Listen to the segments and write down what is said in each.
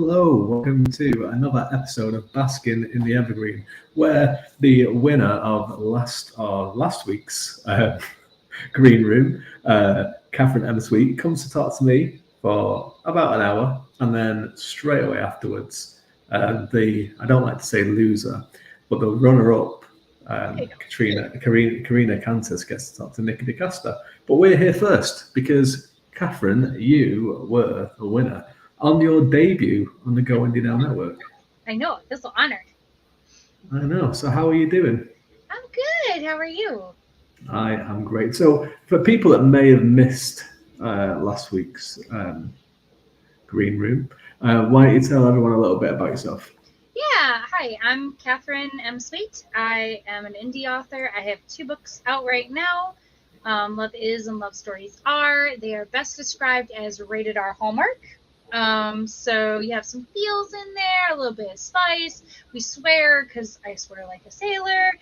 Hello, welcome to another episode of Basking in the Evergreen, where the winner of last week's Green Room, Catherine Emma Sweet, comes to talk to me for about an hour, and then straight away afterwards, I don't like to say loser, but the runner-up, Karina Cantus, gets to talk to Nikki DeKeuster. But we're here first because, Catherine, you were the winner on your debut on the Go Indie Now Network. I know, I feel so honored. I know. So how are you doing? I'm good. How are you? I am great. So for people that may have missed last week's Green Room, why don't you tell everyone a little bit about yourself? Yeah, hi, I'm Catherine M. Sweet. I am an indie author. I have 2 books out right now. Love Is and Love Stories Are. They are best described as rated R Hallmark. So you have some feels in there, a little bit of spice. We swear because I swear like a sailor.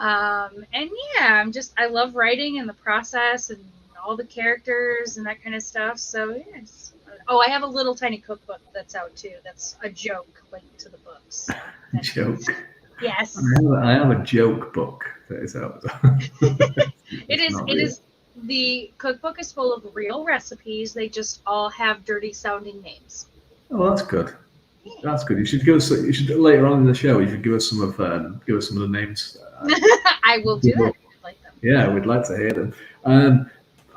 And yeah, I love writing and the process and all the characters and that kind of stuff. So yes. Oh, I have a little tiny cookbook that's out too. That's a joke linked to the books. Joke. Yes. I have a joke book that is out. It is. The cookbook is full of real recipes. They just all have dirty sounding names. Oh, that's good. That's good. You should later on in the show. You should give us some of the names. I will do that. Like them. Yeah, we'd like to hear them.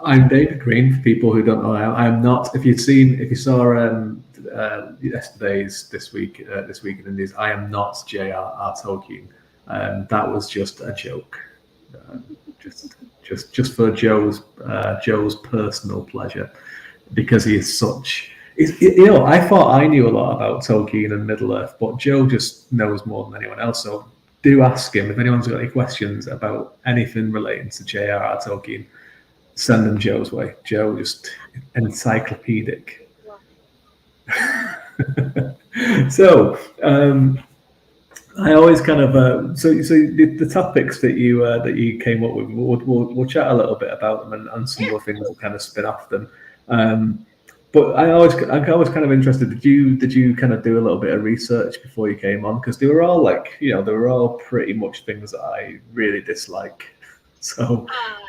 I'm David Green. For people who don't know, I am not. If you saw yesterday's this week in Indies, I am not J.R.R. Tolkien. That was just a joke. Just for Joe's personal pleasure, because he is such. I thought I knew a lot about Tolkien and Middle Earth, but Joe just knows more than anyone else. So do ask him if anyone's got any questions about anything relating to J.R.R. Tolkien. Send them Joe's way. Joe just encyclopedic. So. I always kind of so the topics that you came up with. We'll chat a little bit about them and some of the things that kind of spin off them. But I'm always kind of interested. Did you kind of do a little bit of research before you came on? Because they were all pretty much things that I really dislike. So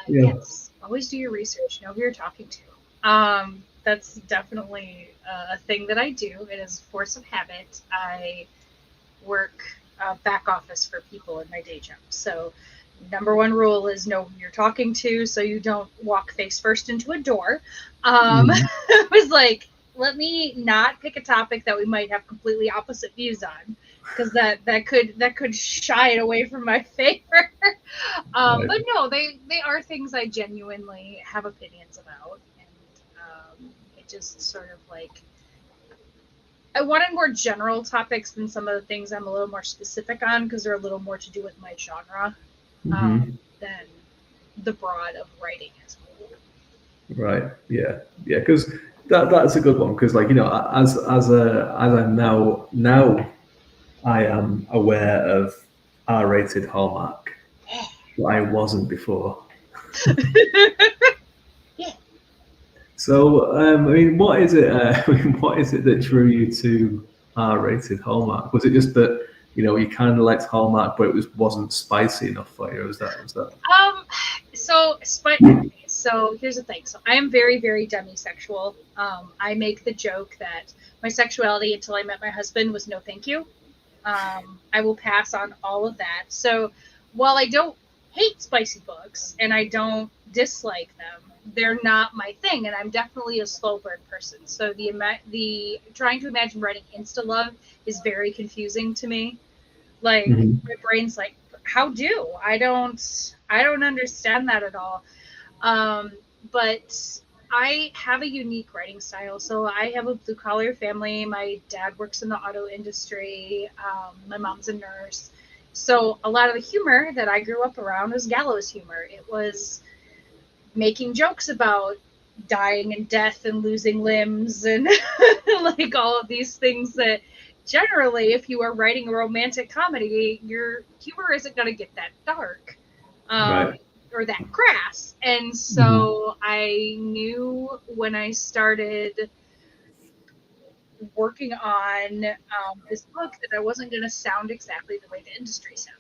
yes, always do your research. Know who you're talking to. That's definitely a thing that I do. It is force of habit. I work back office for people in my day job. So number 1 rule is know who you're talking to so you don't walk face first into a door. It was like, let me not pick a topic that we might have completely opposite views on, because that could shy it away from my favor. Right. But no, they are things I genuinely have opinions about, and it just sort of like, I wanted more general topics than some of the things I'm a little more specific on, because they're a little more to do with my genre than the broad of writing as well. Right. Yeah. Because that's a good one. Because as I'm now I am aware of R-rated Hallmark, but I wasn't before. So, what is it? What is it that drew you to R-rated Hallmark? Was it just that you kind of liked Hallmark, but it wasn't spicy enough for you? Was that? So here's the thing. So I am very, very demisexual. I make the joke that my sexuality until I met my husband was no thank you. I will pass on all of that. So while I don't hate spicy books and I don't dislike them, they're not my thing, and I'm definitely a slow burn person. So the trying to imagine writing insta love is very confusing to me. Like my brain's like, how do I don't understand that at all. But I have a unique writing style. So I have a blue collar family. My dad works in the auto industry. My mom's a nurse. So a lot of the humor that I grew up around was gallows humor. It was making jokes about dying and death and losing limbs and like all of these things that generally, if you are writing a romantic comedy, your humor isn't going to get that dark or that crass. And so I knew when I started working on this book that I wasn't going to sound exactly the way the industry sounded.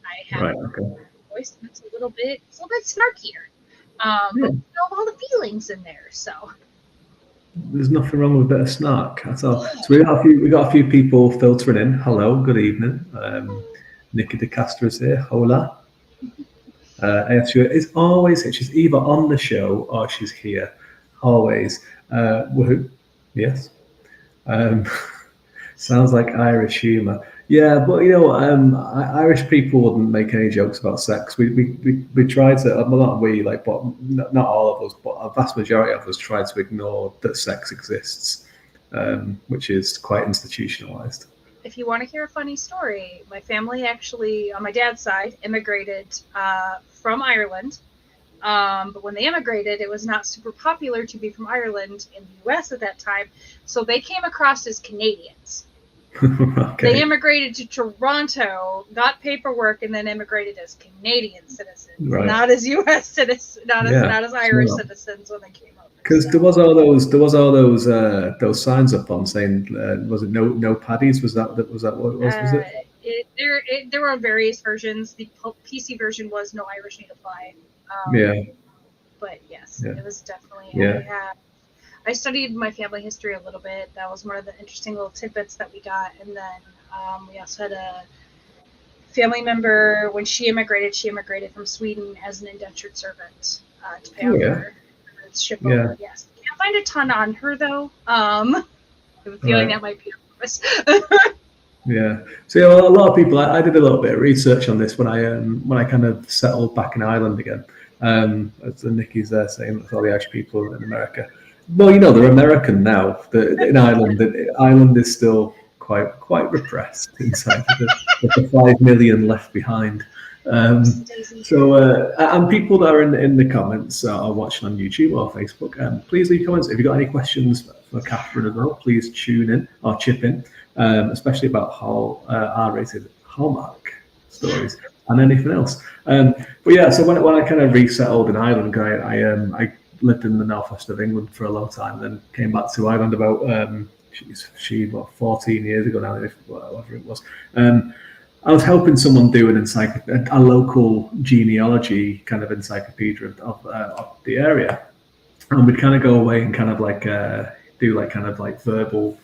I have a voice that's a little bit snarkier, but all the feelings in there. So there's nothing wrong with a bit of snark at all. So we got a few people filtering in. Hello, good evening. Nikki DeKeuster is here. Hola. Is always here. She's either on the show or she's here. Always. Woohoo. Yes. Sounds like Irish humour. Yeah, but Irish people wouldn't make any jokes about sex. We tried to, well, not we, like, but not all of us, but a vast majority of us tried to ignore that sex exists, which is quite institutionalized. If you want to hear a funny story, my family actually, on my dad's side, immigrated from Ireland. But when they immigrated, it was not super popular to be from Ireland in the U.S. at that time. So they came across as Canadians. Okay. They immigrated to Toronto, got paperwork, and then immigrated as Canadian citizens, not as U.S. citizens, not as Irish citizens when they came over. Because there was all those signs up on saying, was it no paddies? Was that what it was? There were various versions. The PC version was no Irish need apply. But yes, it was definitely. I studied my family history a little bit. That was one of the interesting little tidbits that we got. And then we also had a family member, when she immigrated from Sweden as an indentured servant to pay off her ship over. Yes. Can't find a ton on her, though. I have a feeling that might be a purpose. Yeah. So a lot of people, I did a little bit of research on this when I kind of settled back in Ireland again. As Nikki's there saying that's all the Irish people in America. Well, they're American now. In Ireland, Ireland is still quite repressed inside the 5 million left behind. And people that are in the comments are watching on YouTube or Facebook, please leave comments. If you've got any questions for Catherine as well, please tune in or chip in, especially about R-rated Hallmark stories and anything else. But yeah, so when I kind of resettled in Ireland, I lived in the northwest of England for a long time, then came back to Ireland about 14 years ago now, whatever it was. I was helping someone do a local genealogy kind of encyclopedia of the area, and we'd kind of go away and kind of do verbal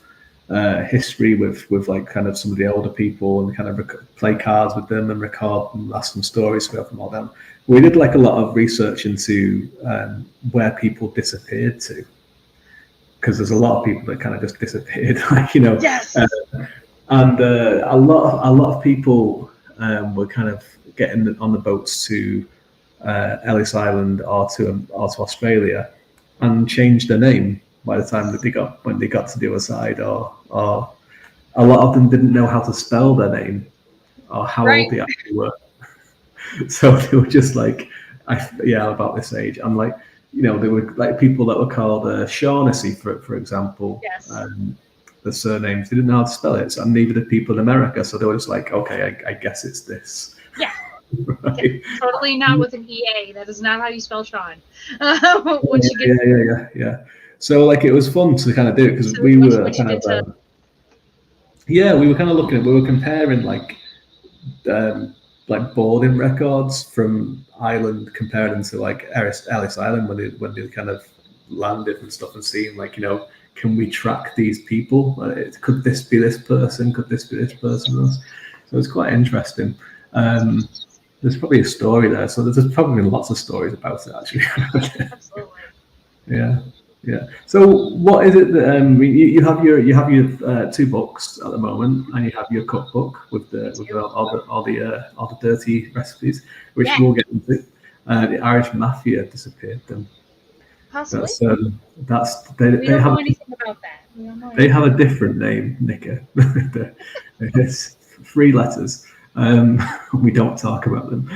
history with like kind of some of the older people and kind of play cards with them and record and ask them stories from all them. We did like a lot of research into where people disappeared to, because there's a lot of people that kind of just disappeared, Yes. And a lot of people were kind of getting on the boats to Ellis Island or to Australia and changed their name by the time that when they got to the other side, or a lot of them didn't know how to spell their name or how old they actually were. So they were just like, about this age. I'm like, there were like people that were called Shaughnessy, for example. Yes. The surnames, they didn't know how to spell it, and neither did people in America. So they were just like, okay, I guess it's this. Yeah. Right. Totally not with an EA. That is not how you spell Sean. Yeah. So like it was fun to kind of do it because we were kind of we were comparing like boarding records from Ireland, compared them to like Ellis Island when they kind of landed and stuff, and seeing like, can we track these people? Could this be this person? Could this be this person? So it's quite interesting. There's probably a story there. So there's probably been lots of stories about it, actually. Absolutely. Yeah. So what is it that you have your 2 books at the moment, and you have your cookbook with all the dirty recipes, which we'll get into. The Irish Mafia disappeared them. Possibly. They don't have know anything about that. They have a different name, Nika. It's 3 letters. We don't talk about them.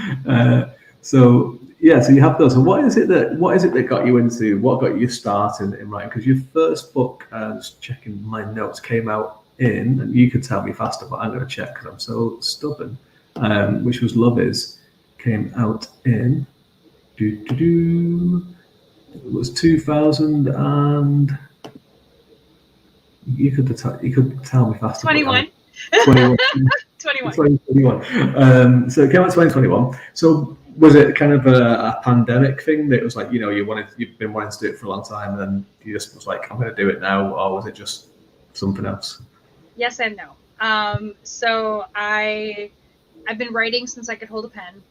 So you have those. So what is it that got you into? What got you started in writing? Because your first book, just checking my notes, came out in, and you could tell me faster, but I'm going to check because I'm so stubborn. Which was Love Is, came out in. It was 2000 and You could tell me faster. 21. 21. 21. 2021. So it came out 2021. So was it kind of a pandemic thing that was like, you know, you've been wanting to do it for a long time, and then you just was like, I'm going to do it now, or was it just something else? Yes and no. So I've been writing since I could hold a pen,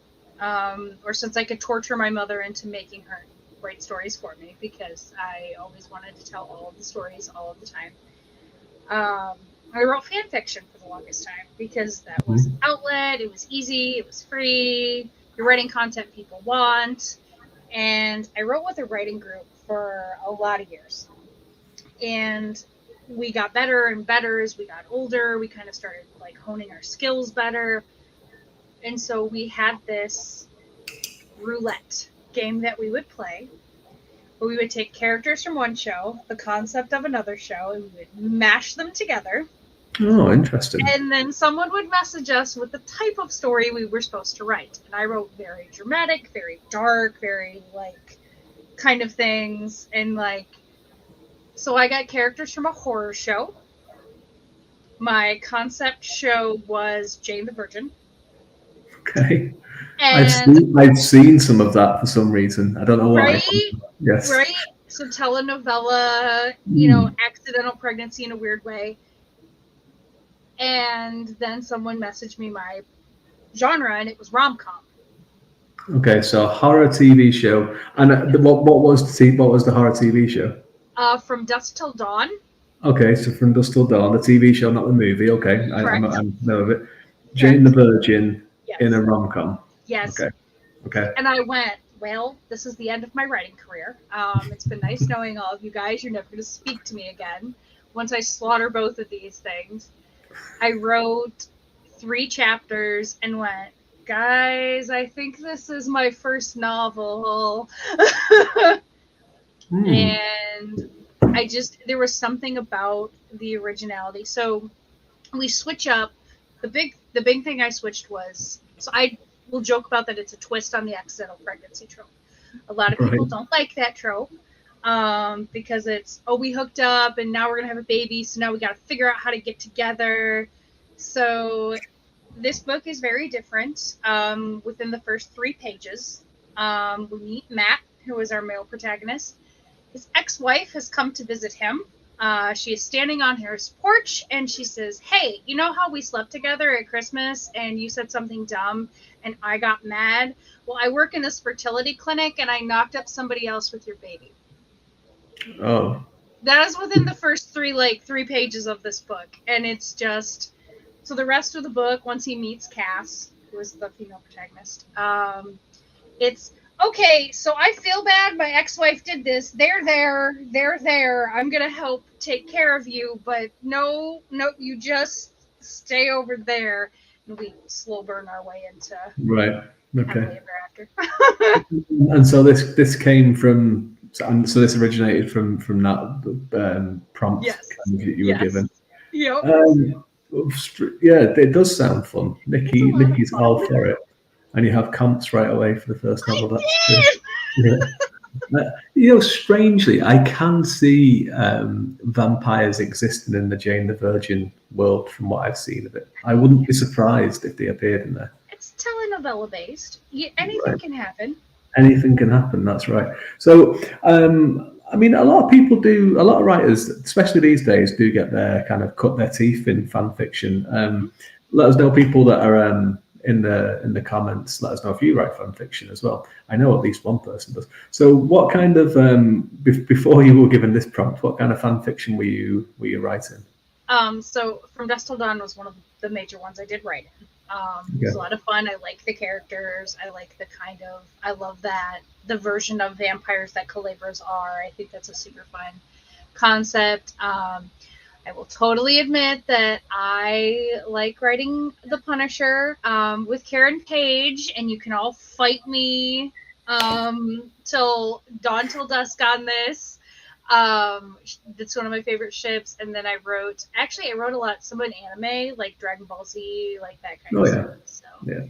or since I could torture my mother into making her write stories for me, because I always wanted to tell all of the stories all of the time. I wrote fan fiction for the longest time because that was an outlet. It was easy. It was free. You're writing content people want. And I wrote with a writing group for a lot of years. And we got better and better as we got older. We kind of started like honing our skills better. And so we had this roulette game that we would play, where we would take characters from one show, the concept of another show, and we would mash them together. Oh, interesting. And then someone would message us with the type of story we were supposed to write. And I wrote very dramatic, very dark, very like kind of things. And like, so I got characters from a horror show. My concept show was Jane the Virgin. Okay. And I've seen some of that for some reason. I don't know why. Right? Yes. Right? So telenovela, you know, accidental pregnancy in a weird way. And then someone messaged me my genre, and it was rom-com. Okay, so horror TV show. And what was the horror TV show? From Dusk Till Dawn. Okay, so From Dusk Till Dawn, the TV show, not the movie. Okay, I know of it. Jane the Virgin in a rom-com. Yes. Okay. And I went, well, this is the end of my writing career. It's been nice knowing all of you guys. You're never going to speak to me again. Once I slaughter both of these things, I wrote 3 chapters and went, guys, I think this is my first novel. And there was something about the originality. So we switch up. The big thing I switched was, so I will joke about that it's a twist on the accidental pregnancy trope. A lot of people don't like that trope because it's, we hooked up and now we're going to have a baby, so now we got to figure out how to get together. So this book is very different. Within the first 3 pages, we meet Matt, who is our male protagonist. His ex-wife has come to visit him. She is standing on his porch, and she says, hey, you know how we slept together at Christmas and you said something dumb and I got mad? Well, I work in this fertility clinic and I knocked up somebody else with your baby. Oh. That is within the first 3 pages of this book. And it's just, so the rest of the book, once he meets Cass, who is the female protagonist, it's, okay, so I feel bad. My ex-wife did this. They're there. I'm going to help take care of you. But no, you just stay over there. And we slow burn our way into happily ever after. And so this came from, so this originated from that prompt kind of you were given. Yep. It does sound fun. Nikki's all for it. And you have comps right away for the first novel. That's true. Strangely, I can see vampires existing in the Jane the Virgin world from what I've seen of it. I wouldn't be surprised if they appeared in there. It's telenovela based. Anything can happen. Anything can happen, that's right. So, I mean, a lot of writers, especially these days, do get cut their teeth in fan fiction. Let us know, people that are in the comments, let us know if you write fan fiction as well. I know at least one person does. So what kind of before you were given this prompt, what kind of fan fiction were you writing? So From Dusk Till Dawn was one of the major ones I did write in. It was a lot of fun. I like the characters. I like I love that the version of vampires that Calabras are. I think that's a super fun concept. I will totally admit that I like writing The Punisher with Karen Page, and you can all fight me till dawn till dusk on this. That's one of my favorite ships. And then I wrote a lot, some in anime, like Dragon Ball Z, like that kind of stuff. So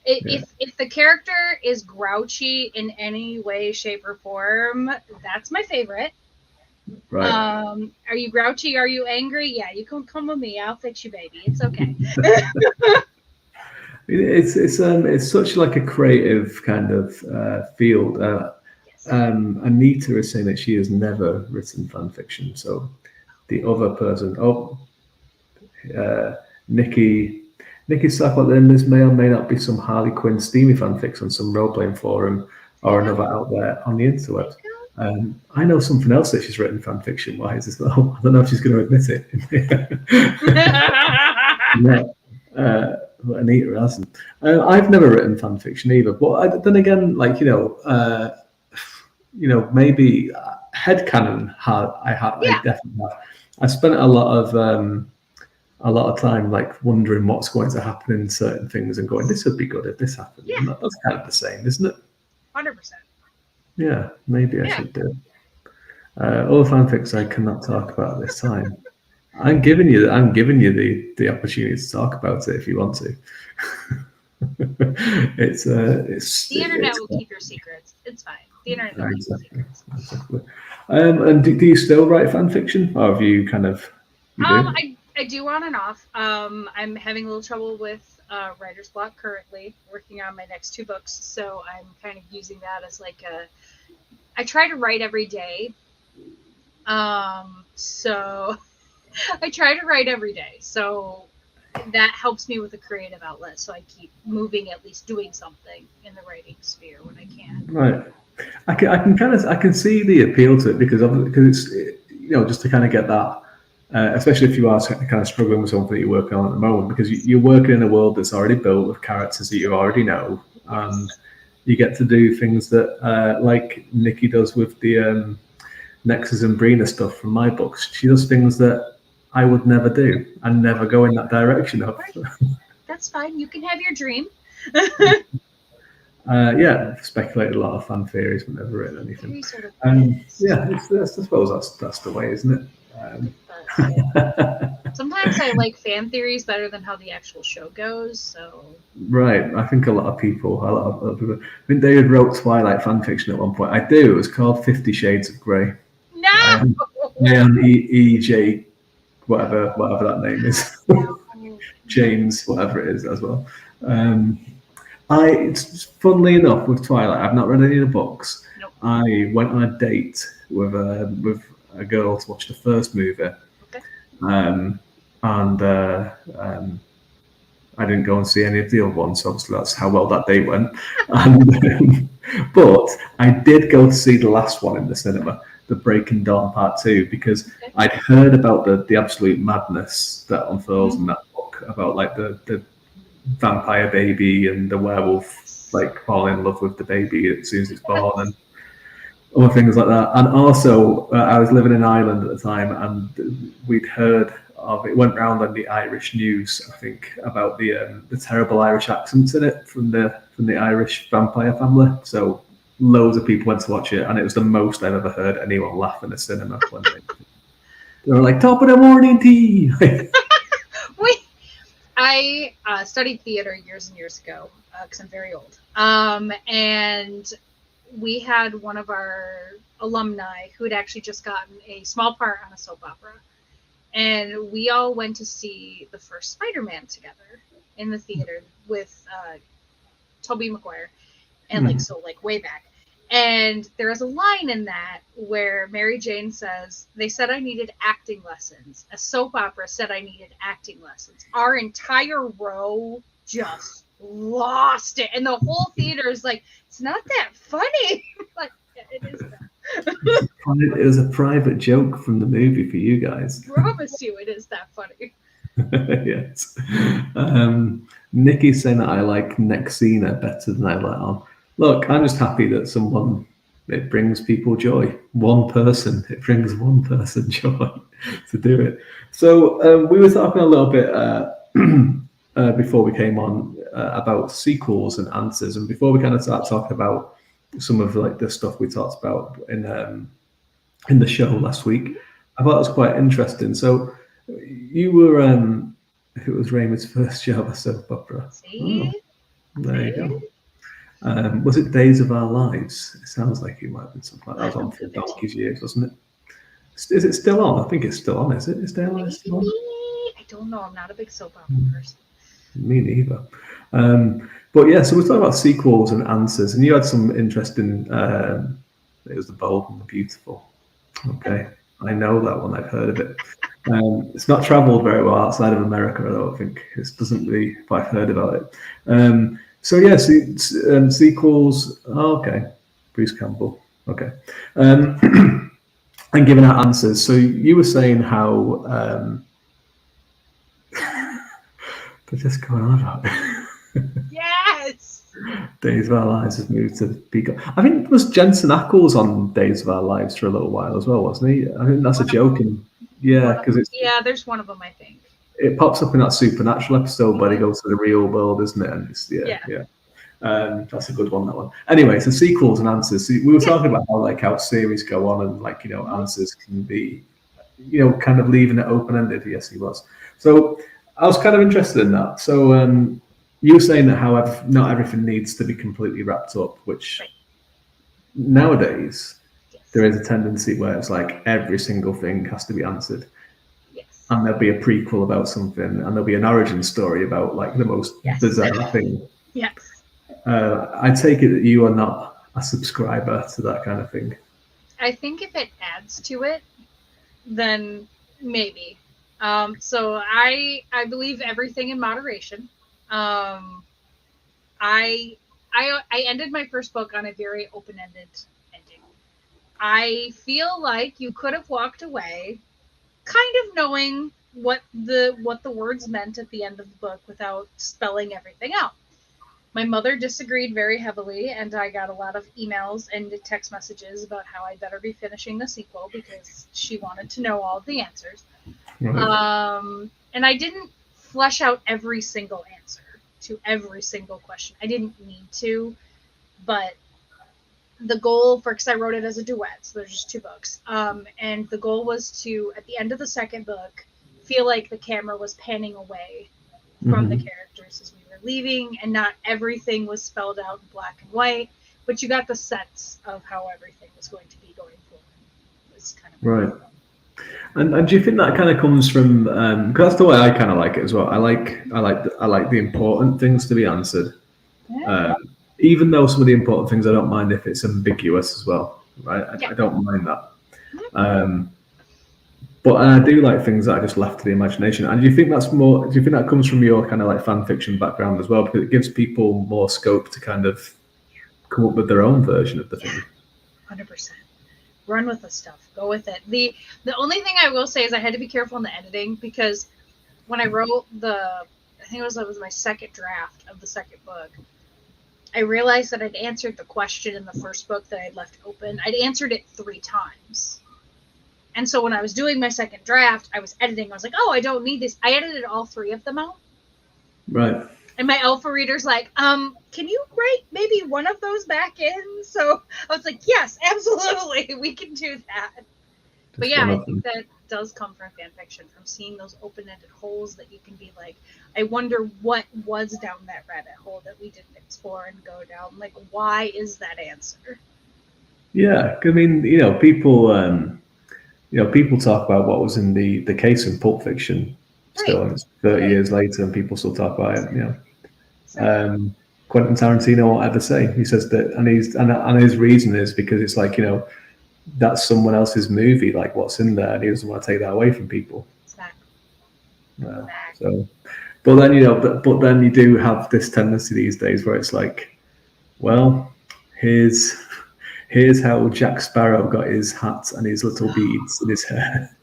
if the character is grouchy in any way, shape, or form, that's my favorite. Right. Are you grouchy? Are you angry? Yeah, you can come with me. I'll fix you, baby. It's okay. It's such like a creative kind of field. Yes. Anita is saying that she has never written fan fiction. So the other person, uh, Nikki, Nikki Sackler, then this may or may not be some Harley Quinn steamy fanfics on some role playing forum or another out there on the interweb. I know something else that she's written fan fiction wise as well. I don't know if she's going to admit it. No, but Anita hasn't. I've never written fan fiction either. But then again, like maybe headcanon. I Yeah. definitely have. I spent a lot of time like wondering what's going to happen in certain things and going, this would be good if this happened. Yeah. And that's kind of the same, isn't it? 100%. Yeah, maybe I should do. All the fanfics I cannot talk about this time. I'm giving you the opportunity to talk about it if you want to. it's The internet will keep your secrets. It's fine. The internet will keep your secrets. Exactly. And do you still write fan fiction, or have you kind of? You do? I do on and off. I'm having a little trouble with writer's block currently, working on my next 2 books. So I'm kind of using that as like I try to write every day. So I try to write every day. So that helps me with a creative outlet. So I keep moving, at least doing something in the writing sphere when I can. Right. I can see the appeal to it because it's just to kind of get that. Especially if you are kind of struggling with something that you're working on at the moment, because you're working in a world that's already built with characters that you already know, and you get to do things that, like Nikki does with the Nexus and Brina stuff from my books. She does things that I would never do and never go in that direction of. That's fine. You can have your dream. I've speculated a lot of fan theories, but never written anything. I suppose that's the way, isn't it? Sometimes I like fan theories better than how the actual show goes. So right, I think a lot of people. I think David wrote Twilight fan fiction at one point. I do. It was called 50 Shades of Grey. No. EJ, whatever that name is, James, whatever it is as well. It's funnily enough with Twilight. I've not read any of the books. Nope. I went on a date with a girl to watch the first movie. Okay. I didn't go and see any of the other ones. So obviously, that's how well that date went. But I did go to see the last one in the cinema, the Breaking Dawn Part 2, because I'd heard about the absolute madness that unfurls in that book about like the vampire baby and the werewolf like falling in love with the baby as soon as it's born and other things like that. And also, I was living in Ireland at the time, and we'd heard of it. Went round on the Irish news, I think, about the terrible Irish accents in it from the Irish vampire family. So loads of people went to watch it, and it was the most I've ever heard anyone laugh in a cinema. When they were like, "Top of the morning tea." I studied theater years and years ago because I'm very old. And we had one of our alumni who had actually just gotten a small part on a soap opera. And we all went to see the first Spider-Man together in the theater with Tobey Maguire. And way back. And there is a line in that where Mary Jane says, they said I needed acting lessons. A soap opera said I needed acting lessons. Our entire row just lost it. And the whole theater is like, it's not that funny. Like, it is that. It was a private joke from the movie for you guys. I promise you it is that funny. Yes. Nikki's saying that I like Nexina better than I let on. Look, I'm just happy that it brings people joy. It brings one person joy to do it. So we were talking a little bit before we came on about sequels and answers, and before we kind of start talking about some of like the stuff we talked about in the show last week, I thought it was quite interesting. So you were it was Raymond's first job as soap opera. See? There you go. Was it Days of Our Lives? It sounds like it might have been something like that. That was on for Donkey's Years, wasn't it? Is it still on? I think it's still on. Is it? Is Daylight still on? I don't know. I'm not a big soap opera person. Me neither. But yeah, so we're talking about sequels and answers, and you had some interesting. It was The Bold and the Beautiful. Okay, I know that one. I've heard of it. It's not travelled very well outside of America, I don't think. It doesn't really, but I've heard about it. So yeah, sequels. Oh, okay, Bruce Campbell. Okay, and giving out answers. So you were saying how they're just going on about it. Yes. Days of Our Lives has moved to Peacock. I think it was Jensen Ackles on Days of Our Lives for a little while as well, wasn't he? I think that's a joke. Yeah, because there's one of them, I think. It pops up in that Supernatural episode where they go to the real world, isn't it? And it's, yeah. That's a good one, that one. Anyway, so sequels and answers. So we were talking about how series go on and answers can be, kind of leaving it open-ended. Yes, he was. So I was kind of interested in that. So you were saying that however not everything needs to be completely wrapped up, which nowadays there is a tendency where it's like every single thing has to be answered. And there'll be a prequel about something, and there'll be an origin story about the most bizarre thing. Yes. I take it that you are not a subscriber to that kind of thing. I think if it adds to it, then maybe. So I believe everything in moderation. I ended my first book on a very open-ended ending. I feel like you could have walked away kind of knowing what the words meant at the end of the book without spelling everything out. My mother disagreed very heavily, and I got a lot of emails and text messages about how I better be finishing the sequel because she wanted to know all of the answers. Right. And I didn't flesh out every single answer to every single question. I didn't need to, but the goal because I wrote it as a duet, so there's just 2 books. And the goal was to, at the end of the second book, feel like the camera was panning away from the characters as we were leaving, and not everything was spelled out in black and white, but you got the sense of how everything was going to be going forward. It was kind of right. And do you think that kind of comes from? Because that's the way I kind of like it as well. I like the important things to be answered. Yeah. Even though some of the important things I don't mind if it's ambiguous as well, right? I don't mind that. But I do like things that are just left to the imagination. And do you think that's more? Do you think that comes from your kind of fan fiction background as well? Because it gives people more scope to kind of come up with their own version of the thing. 100%. Run with the stuff. Go with it. The only thing I will say is I had to be careful in the editing because when I wrote I think it was my second draft of the second book, I realized that I'd answered the question in the first book that I'd left open. I'd answered it 3 times. And so when I was doing my second draft, I was editing. I was like, oh, I don't need this. I edited all 3 of them out. Right. And my alpha reader's like, can you write maybe one of those back in? So I was like, yes, absolutely. We can do that. But yeah, I think that does come from fan fiction, from seeing those open-ended holes that you can be like, I wonder what was down that rabbit hole that we didn't explore and go down. Like, why is that answer? Yeah, I mean, people talk about what was in the case in Pulp Fiction still, and it's 30 years later, and people still talk about it. Quentin Tarantino won't ever say. He says that, and his reason is because it's like, that's someone else's movie, like what's in there, and he doesn't want to take that away from people. Exactly. So, but then but then you do have this tendency these days where it's like, well, here's how Jack Sparrow got his hat and his little beads in his hair.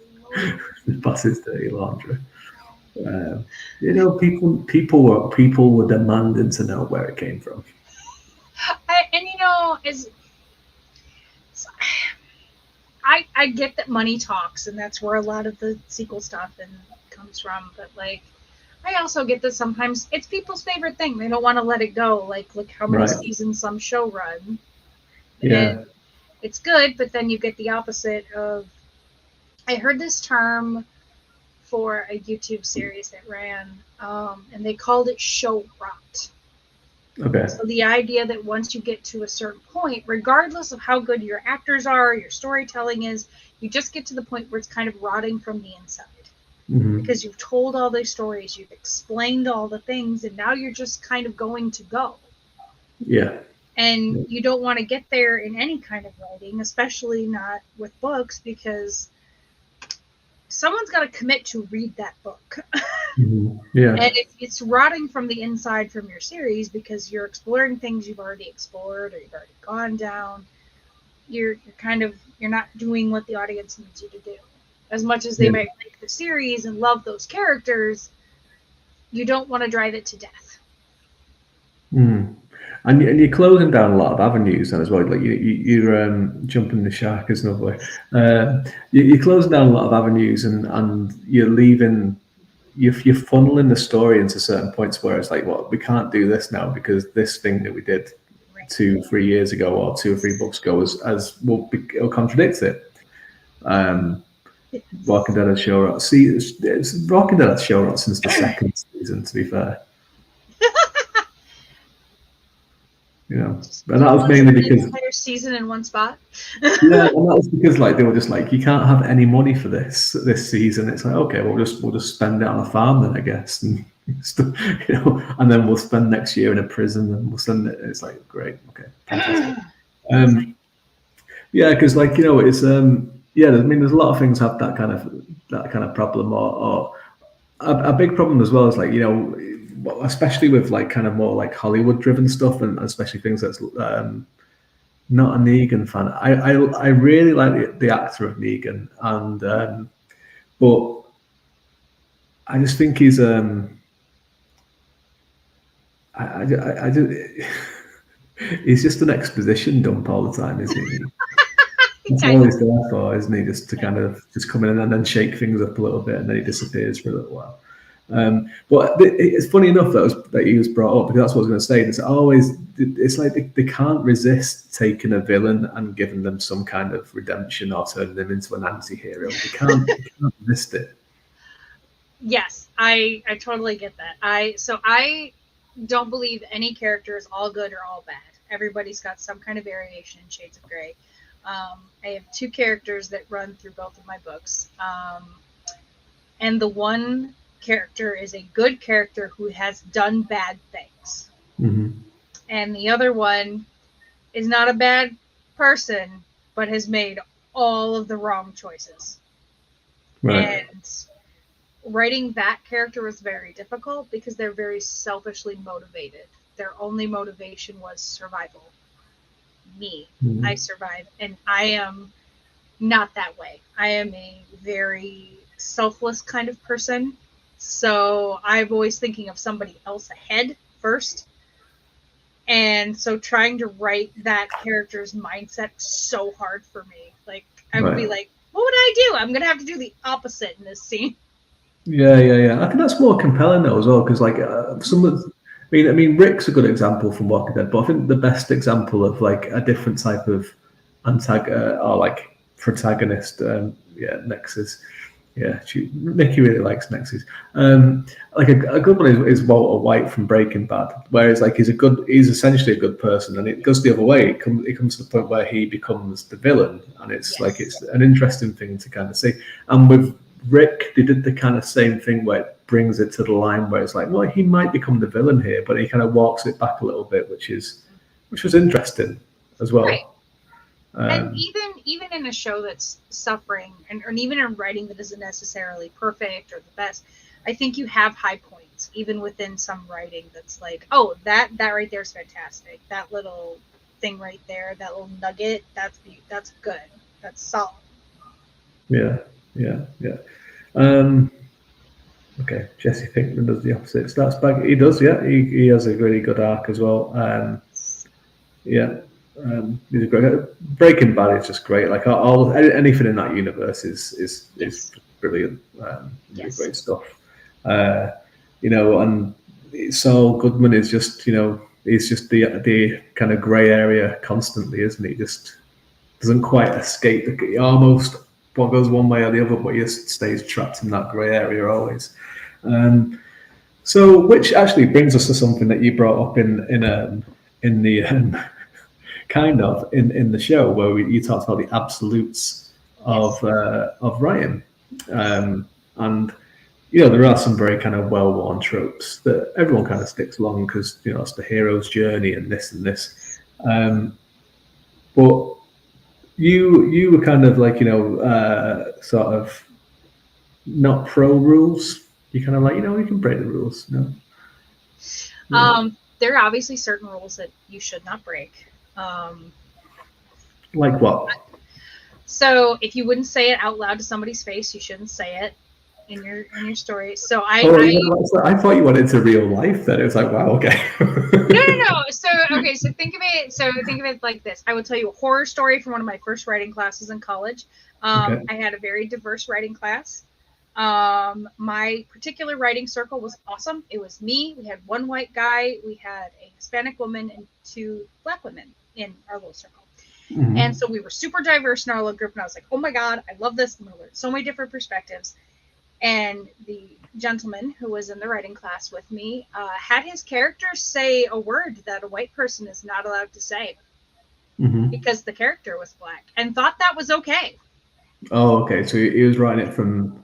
That's his dirty laundry. People were demanding to know where it came from. I get that money talks, and that's where a lot of the sequel stuff comes from. But I also get that sometimes it's people's favorite thing. They don't want to let it go. Look how many seasons some show run. Yeah. And it's good, but then you get the opposite of. I heard this term for a YouTube series that ran, and they called it show rot. Okay. So the idea that once you get to a certain point, regardless of how good your actors are, your storytelling is, you just get to the point where it's kind of rotting from the inside. Mm-hmm. Because you've told all these stories, you've explained all the things, and now you're just kind of going to go. Yeah. And you don't want to get there in any kind of writing, especially not with books, because someone's got to commit to read that book. Mm-hmm. Yeah. And if it's rotting from the inside from your series because you're exploring things you've already explored or you've already gone down, you're not doing what the audience needs you to do. As much as they might like the series and love those characters, you don't want to drive it to death. Mm. And you're closing down a lot of avenues then as well. Like you're jumping the shark is another way. You're closing down a lot of avenues, and you're leaving. You're funneling the story into certain points where it's like, well, we can't do this now because this thing that we did 2-3 years ago or 2 or 3 books ago it'll contradict it. Walking Dead had showrun. See, it's Walking Dead had showrun since the second season. To be fair. And that was mainly because the entire season in one spot. and that was because like they were just like, you can't have any money for this season. It's like, okay, we'll just spend it on a farm then, I guess, and and then we'll spend next year in a prison, and we'll send it. It's like, great, okay, fantastic. Yeah, because like it's yeah. I mean, there's a lot of things have that kind of problem, or a big problem as well is like especially with like kind of more like Hollywood driven stuff, and especially things that's not a Negan fan. I really like the actor of Negan, and but I just think he's I he's just an exposition dump all the time, isn't he? That's all he's there for, isn't he? Just to kind of just come in and then shake things up a little bit, and then he disappears for a little while. But it's funny enough that he was brought up, because that's what I was going to say. It's like they can't resist taking a villain and giving them some kind of redemption or turning them into an anti-hero. They can't resist it. Yes, I totally get that. I don't believe any character is all good or all bad. Everybody's got some kind of variation in shades of gray. I have 2 characters that run through both of my books, and the one character is a good character who has done bad things. Mm-hmm. And the other one is not a bad person, but has made all of the wrong choices. Right. And writing that character was very difficult because they're very selfishly motivated. Their only motivation was survival. Me. Mm-hmm. I survive, and I am not that way. I am a very selfless kind of person. So I'm always thinking of somebody else ahead first. And so trying to write that character's mindset so hard for me. Like, I would be like, what would I do? I'm going to have to do the opposite in this scene. Yeah. I think that's more compelling though as well, because like I mean, Rick's a good example from Walking Dead, but I think the best example of like a different type of or like protagonist, Nexus. Yeah, Nikki really likes Nexus. Like a good one is Walter White from Breaking Bad, whereas like he's essentially a good person, and it goes the other way. It comes to the point where he becomes the villain, and it's like it's an interesting thing to kind of see. And with Rick, they did the kind of same thing where it brings it to the line where it's like, well, he might become the villain here, but he kind of walks it back a little bit, which was interesting as well. Right. And even in a show that's suffering, and even in writing that isn't necessarily perfect or the best, I think you have high points, even within some writing that's like, oh, that right there is fantastic. That little thing right there, that little nugget, that's good. That's solid. Yeah. Okay, Jesse Pinkman does the opposite. Starts back. He does, yeah. He has a really good arc as well. Yeah. He's a great. Breaking Bad is just great. Like anything in that universe is brilliant. Really great stuff. And Saul Goodman is just he's just the kind of grey area constantly, isn't he? Just doesn't quite escape. He almost goes one way or the other, but he just stays trapped in that grey area always. So, which actually brings us to something that you brought up in the kind of in the show where you talked about the absolutes of writing, and there are some very kind of well-worn tropes that everyone kind of sticks along because it's the hero's journey and this and this, but you were kind of like sort of not pro rules. You kind of like you can break the rules. No. There are obviously certain rules that you should not break. Like what? So if you wouldn't say it out loud to somebody's face, you shouldn't say it in your story. So I thought you went into real life. Then it was like, wow, okay. No. So think of it like this. I will tell you a horror story from one of my first writing classes in college. I had a very diverse writing class. My particular writing circle was awesome. It was me. We had one white guy. We had a Hispanic woman and 2 Black women in our little circle. Mm-hmm. And so we were super diverse in our little group. And I was like, oh my God, I love this. I'm going to learn so many different perspectives. And the gentleman who was in the writing class with me had his character say a word that a white person is not allowed to say because the character was Black and thought that was okay. Oh, okay. So he was writing it from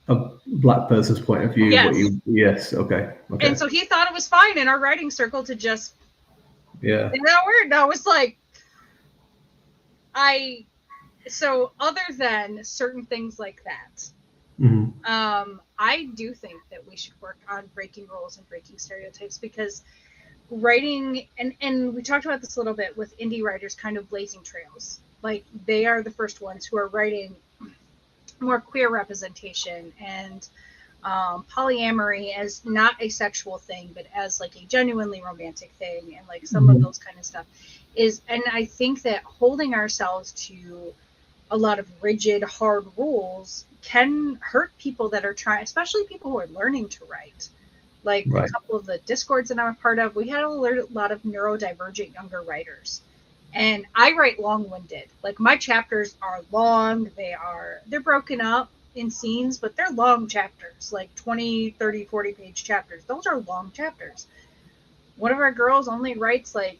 a Black person's point of view. Yes. Okay. And so he thought it was fine in our writing circle to just say that word. And I was like, so other than certain things like that, I do think that we should work on breaking rules and breaking stereotypes because writing, and we talked about this a little bit with indie writers kind of blazing trails. Like they are the first ones who are writing more queer representation and polyamory as not a sexual thing, but as like a genuinely romantic thing and like some of those kind of stuff and I think that holding ourselves to a lot of rigid, hard rules can hurt people that are trying, especially people who are learning to write. Like a couple of the Discords that I'm a part of, we had a lot of neurodivergent younger writers. And I write long-winded. Like my chapters are long. They're broken up in scenes, but they're long chapters, like 20, 30, 40 page chapters. Those are long chapters. One of our girls only writes like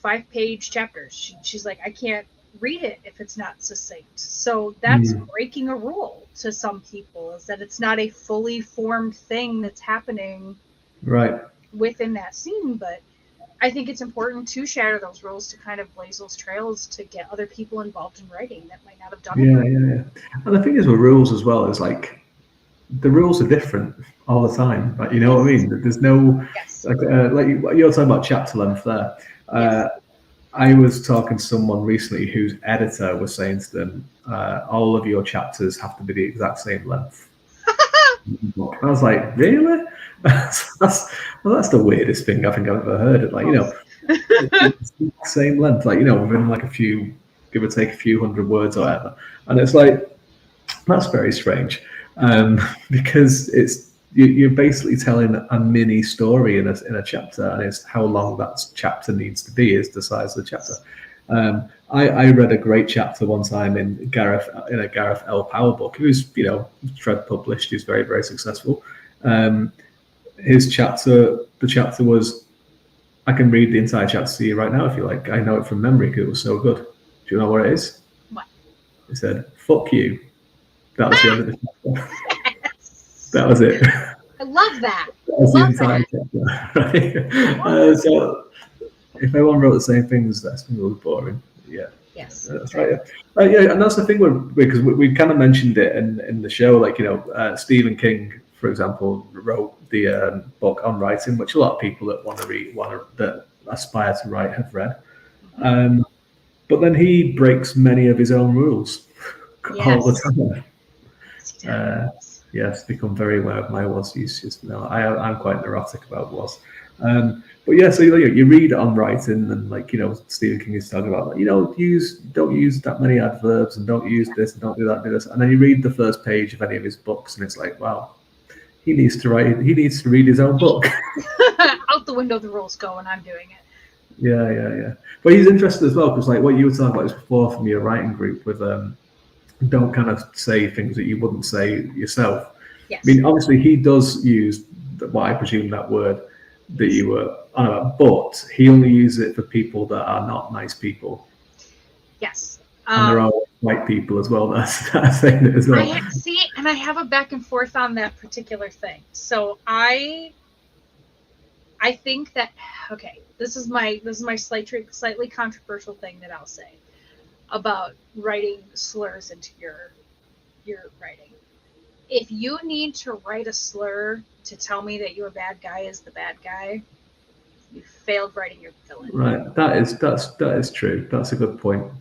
5-page chapters. She's like, I can't read it if it's not succinct. So that's breaking a rule to some people, is that it's not a fully formed thing that's happening within that scene. But I think it's important to shatter those rules, to kind of blaze those trails to get other people involved in writing that might not have done it. Yeah. And the thing is with rules as well is like the rules are different all the time. Like, you know what I mean? There's no like you're talking about chapter length there. I was talking to someone recently whose editor was saying to them, all of your chapters have to be the exact same length. I was like, really? that's the weirdest thing I think I've ever heard. Like, it's the same length, like, within like give or take a few hundred words or whatever. And it's like, that's very strange. Because you're basically telling a mini story in a chapter, and it's how long that chapter needs to be is the size of the chapter. I read a great chapter one time in a Gareth L. Power book, who's Tread published. He's very, very successful. The chapter was, I can read the entire chapter to you right now if you like. I know it from memory because it was so good. Do you know what it is? What? It said, "Fuck you." That was the end of the chapter. That was it. I love that. That was the entire chapter. Right? So if everyone wrote the same things, that's going to be boring. Yeah. Yes. That's right. Yeah, and that's the thing because we kind of mentioned it in the show. Like, Stephen King, for example, wrote the book on writing, which a lot of people that want to read, that aspire to write, have read. But then he breaks many of his own rules all the time. Yes, become very aware of my was uses. I'm quite neurotic about was. But yeah, so you read on writing, and like Stephen King is talking about, don't use that many adverbs, and don't use this, and don't do that, do this. And then you read the first page of any of his books, and it's like, wow, he needs to write. He needs to read his own book. Out the window the rules go, and I'm doing it. Yeah. But he's interested as well because, like, what you were talking about before from your writing group with don't kind of say things that you wouldn't say yourself. Yes. I mean, obviously, he does use what I presume that word that you were on about, but he only uses it for people that are not nice people. Yes. And there are white people as well that are saying it as well. I have a back and forth on that particular thing. So I think that, okay, this is my slightly controversial thing that I'll say about writing slurs into your writing. If you need to write a slur to tell me that your bad guy is the bad guy, you failed writing your villain. Right. That is true. That's a good point.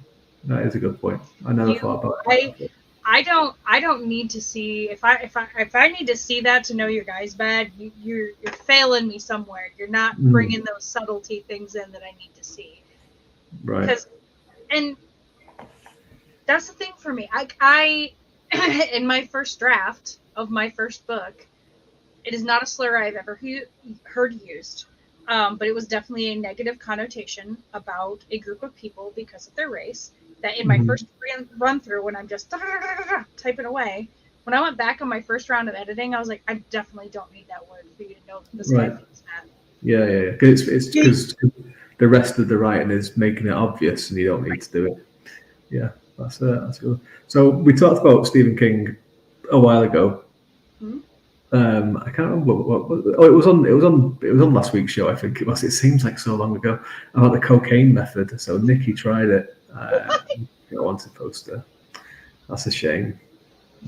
That is a good point. I never thought about it. I don't need to see if I need to see that to know your guy's bad. You're failing me somewhere. You're not bringing those subtlety things in that I need to see. Right. And that's the thing for me. I in my first draft of my first book, it is not a slur I've ever heard used, but it was definitely a negative connotation about a group of people because of their race. That in my first run through, when I'm just typing away, when I went back on my first round of editing, I was like, I definitely don't need that word for you to know that this guy thinks that. Yeah. It's because the rest of the writing is making it obvious, and you don't need to do it. Yeah, that's good. So we talked about Stephen King a while ago. I can't remember it was on last week's show. I think it was. It seems like so long ago, about the cocaine method. So Nikki tried it. I wanted to post it. That's a shame.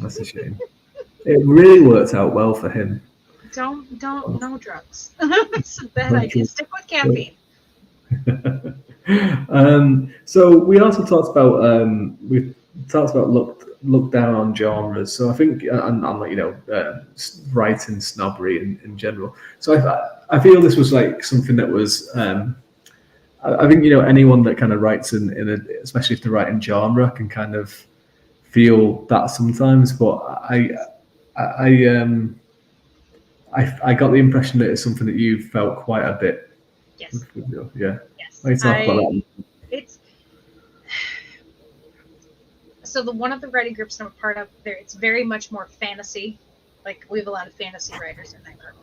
It really worked out well for him. Don't no drugs. It's a bad idea. Stick with caffeine. So we also talked about look down on genres. So I think, and writing snobbery in general. So I feel this was like something that was. I think anyone that kind of writes especially if they're writing genre, can kind of feel that sometimes. But I got the impression that it's something that you felt quite a bit. Yes. Yeah. Yes. Let's talk about that. So one of the writing groups I'm a part of, it's very much more fantasy. Like, we have a lot of fantasy writers in that group.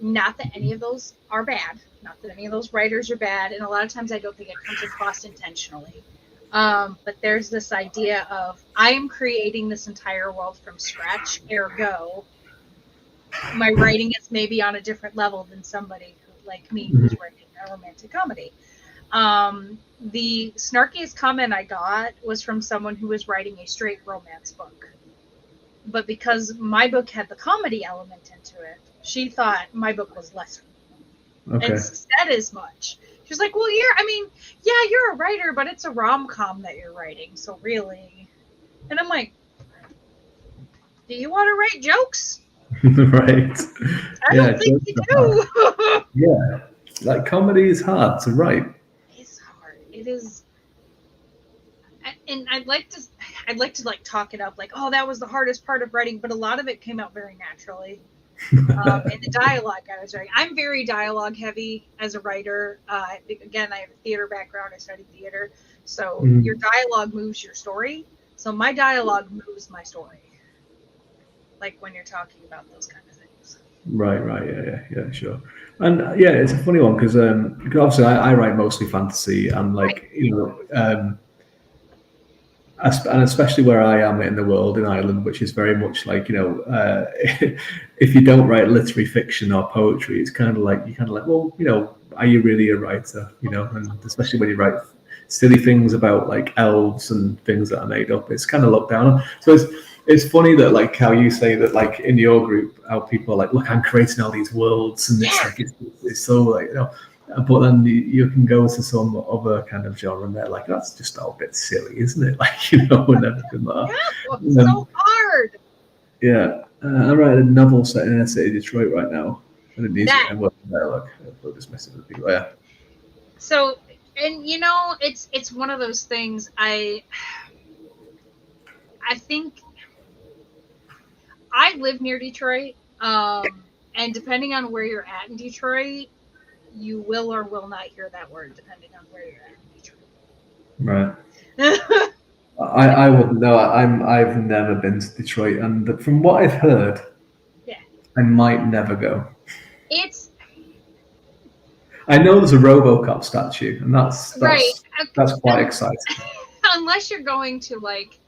Not that any of those are bad. Not that any of those writers are bad. And a lot of times I don't think it comes across intentionally. But there's this idea of, I am creating this entire world from scratch, ergo, my writing is maybe on a different level than somebody like me who's writing a romantic comedy. The snarkiest comment I got was from someone who was writing a straight romance book. But because my book had the comedy element into it, she thought my book was lesser. Okay. And said as much. She's like, well, you're a writer, but it's a rom-com that you're writing, so really. And I'm like, do you want to write jokes? Right. I don't think you do. Yeah. Like, comedy is hard to write. It's hard. It is. And I'd like to like talk it up like, oh, that was the hardest part of writing, but a lot of it came out very naturally. And the dialogue I was writing, I'm very dialogue heavy as a writer. Again, I have a theater background. I studied theater, so your dialogue moves your story. So my dialogue moves my story. Like when you're talking about those kind of things. Right. Yeah, sure. And yeah, it's a funny one because obviously I write mostly fantasy, and like and especially where I am in the world in Ireland, which is very much like if you don't write literary fiction or poetry, it's kind of like well, are you really a writer? And especially when you write silly things about like elves and things that are made up, it's kind of looked down on. So it's funny that like how you say that like in your group, how people are like, look, I'm creating all these worlds, and it's like it's so like but then you can go to some other kind of genre and they're like, that's just all a bit silly, isn't it? Like, and everything like that. Yeah, it's so hard. Yeah. I'm writing a novel set in inner city Detroit right now. And it needs to end with dialogue. I'll just mess it with people. Yeah. So, and it's one of those things I think I live near Detroit. And depending on where you're at in Detroit, you will or will not hear that word depending on where you're at in Detroit. Right. I wouldn't know. I've never been to Detroit, and from what I've heard, I might never go. It's I know there's a RoboCop statue, and that's right. quite exciting. Unless you're going to like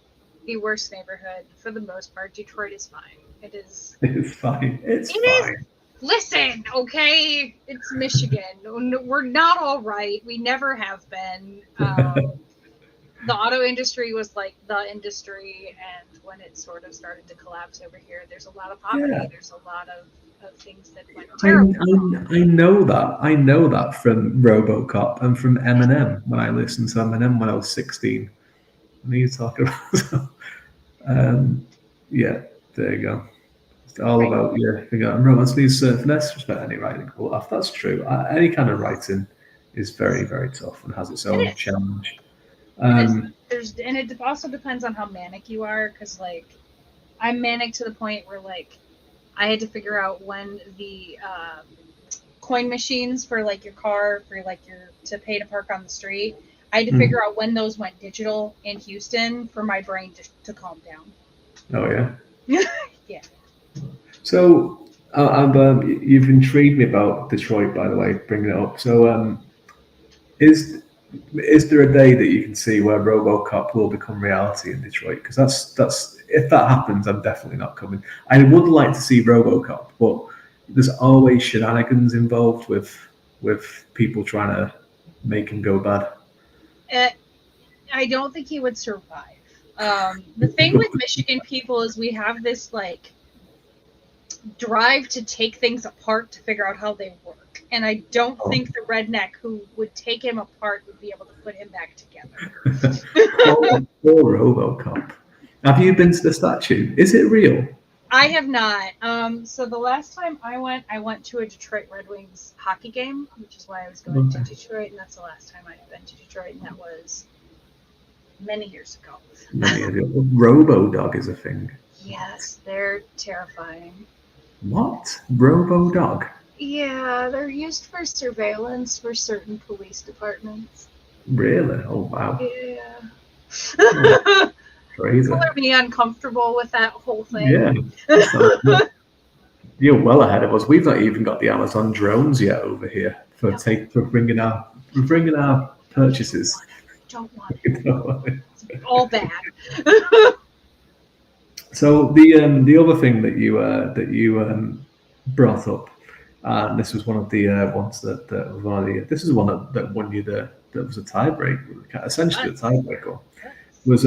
the worst neighborhood, for the most part, Detroit is fine. It is. It's fine. It's It fine. is. Listen, okay, it's Michigan. We're not all right. We never have been. The auto industry was like the industry, and when it sort of started to collapse over here, there's a lot of poverty. Yeah. There's a lot of things that went terrible. I know that. I know that from RoboCop and from Eminem when I listened to Eminem when I was 16. What are you talking about? Yeah, there you go. It's all about romance needs finesse, respect any writing can pull off. That's true. Any kind of writing is very, very tough and has its own challenge. And it also depends on how manic you are, because like I'm manic to the point where like I had to figure out when the coin machines for like your car for like your to pay to park on the street. I had to figure out when those went digital in Houston for my brain to calm down. Oh yeah. Yeah. So you've intrigued me about Detroit, by the way, bringing it up. So is there a day that you can see where RoboCop will become reality in Detroit? Because that's if that happens, I'm definitely not coming. I would like to see RoboCop, but there's always shenanigans involved with people trying to make him go bad. I don't think he would survive. The thing with Michigan people is we have this like drive to take things apart to figure out how they work, and I don't think the redneck who would take him apart would be able to put him back together. Poor RoboCop. Have you been to the statue? Is it real? I have not. So the last time I went to a Detroit Red Wings hockey game, which is why I was going to Detroit, and that's the last time I've been to Detroit, and that was many years ago. Robo-Dog is a thing. Yes, they're terrifying. What? Robo-Dog? Yeah, they're used for surveillance for certain police departments. Really? Oh, wow. Yeah. Oh, crazy. People are being uncomfortable with that whole thing. Yeah. You're well ahead of us. We've not even got the Amazon drones yet over here for bringing our purchases. Don't want it. It's all bad. So the other thing that you brought up, and this was one of the ones that was one of the. This is one that won you that was a tiebreaker, essentially a tiebreaker, was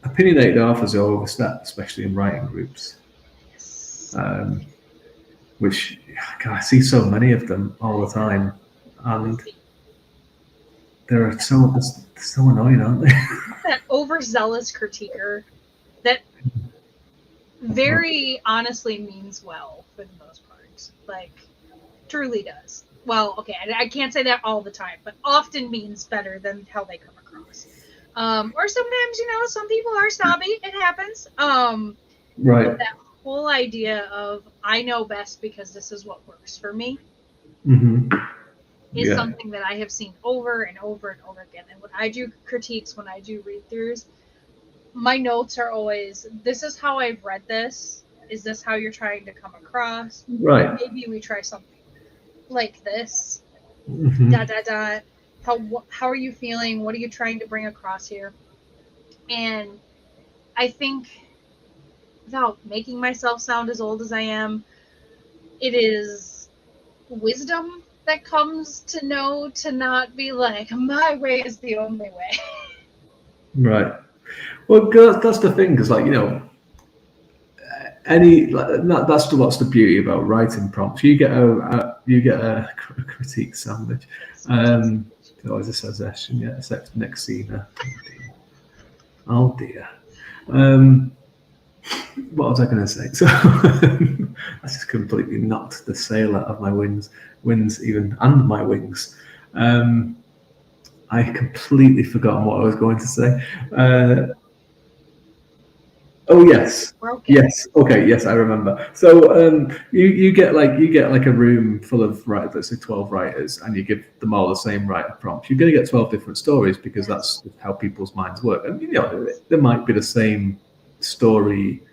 opinionated authors are overstepped, especially in writing groups. Which I see so many of them all the time, and they're so annoying, aren't they? That overzealous critiquer that very honestly means well for the most part, like truly does. Well, okay, I can't say that all the time, but often means better than how they come across. Or sometimes, some people are snobby. It happens. Right. But that whole idea of I know best because this is what works for me is something that I have seen over and over and over again. And when I do critiques, when I do read-throughs, my notes are always, this is how I've read this. Is this how you're trying to come across? Right. Maybe we try something like this. ... How are you feeling? What are you trying to bring across here? And I think, without making myself sound as old as I am, it is wisdom that comes to know to not be like, my way is the only way. Right. Well, that's the thing, because that's what's the beauty about writing prompts. You get a critique sandwich. Always a suggestion, yeah. Except next scene. Oh dear. What was I going to say? So I just completely knocked the sail out of my wings even, and my wings. I completely forgotten what I was going to say. Oh yes, yes. Okay, yes, I remember. So you get like a room full of writers, let's say 12 writers, and you give them all the same writer prompt. You're going to get 12 different stories because that's how people's minds work. And there might be the same story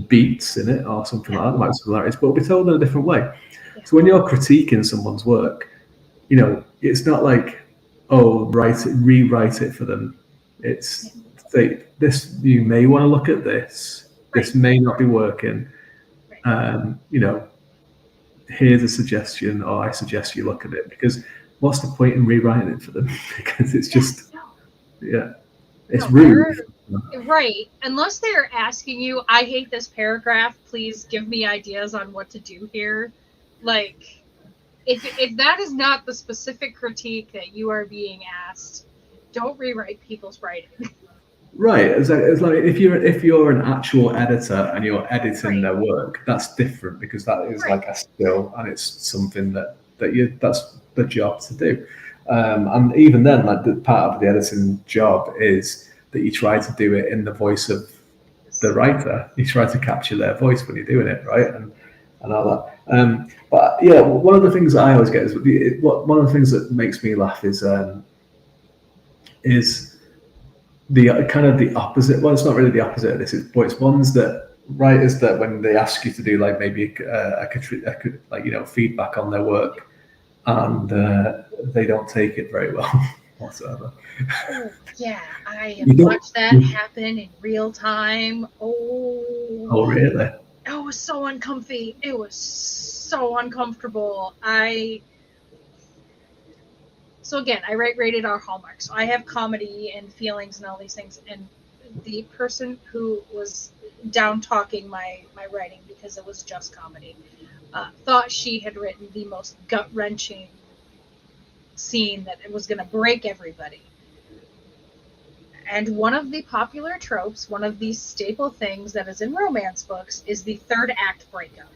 beats in it or something like that. There might be similarities, but it'll be told in a different way. Yeah. So when you're critiquing someone's work, you know, it's not like, oh, rewrite it for them. It's say this. You may want to look at this. This may not be working. Right. You know, here's a suggestion, or I suggest you look at it, because what's the point in rewriting it for them? Because it's just, it's rude. Right. Unless they're asking you, I hate this paragraph, please give me ideas on what to do here. Like, if that is not the specific critique that you are being asked, don't rewrite people's writing. Right. It's like if you're an actual editor and you're editing their work, that's different, because that is like a skill, and it's something that's the job to do. And even then, like, the part of the editing job is that you try to do it in the voice of the writer. You try to capture their voice when you're doing it, right? And all that. But yeah, one of the things that I always get is one of the things that makes me laugh is the kind of the opposite. Well, it's not really the opposite of this, but it's ones that writers that when they ask you to do like maybe like, you know, feedback on their work, and they don't take it very well whatsoever. Oh, yeah, I have watched that happen in real time. Oh, really? It was so uncomfy. It was so uncomfortable. So again, I write rated R Hallmark, so I have comedy and feelings and all these things. And the person who was down talking my writing, because it was just comedy, thought she had written the most gut-wrenching scene that it was going to break everybody. And one of the popular tropes, one of the staple things that is in romance books, is the third act breakup.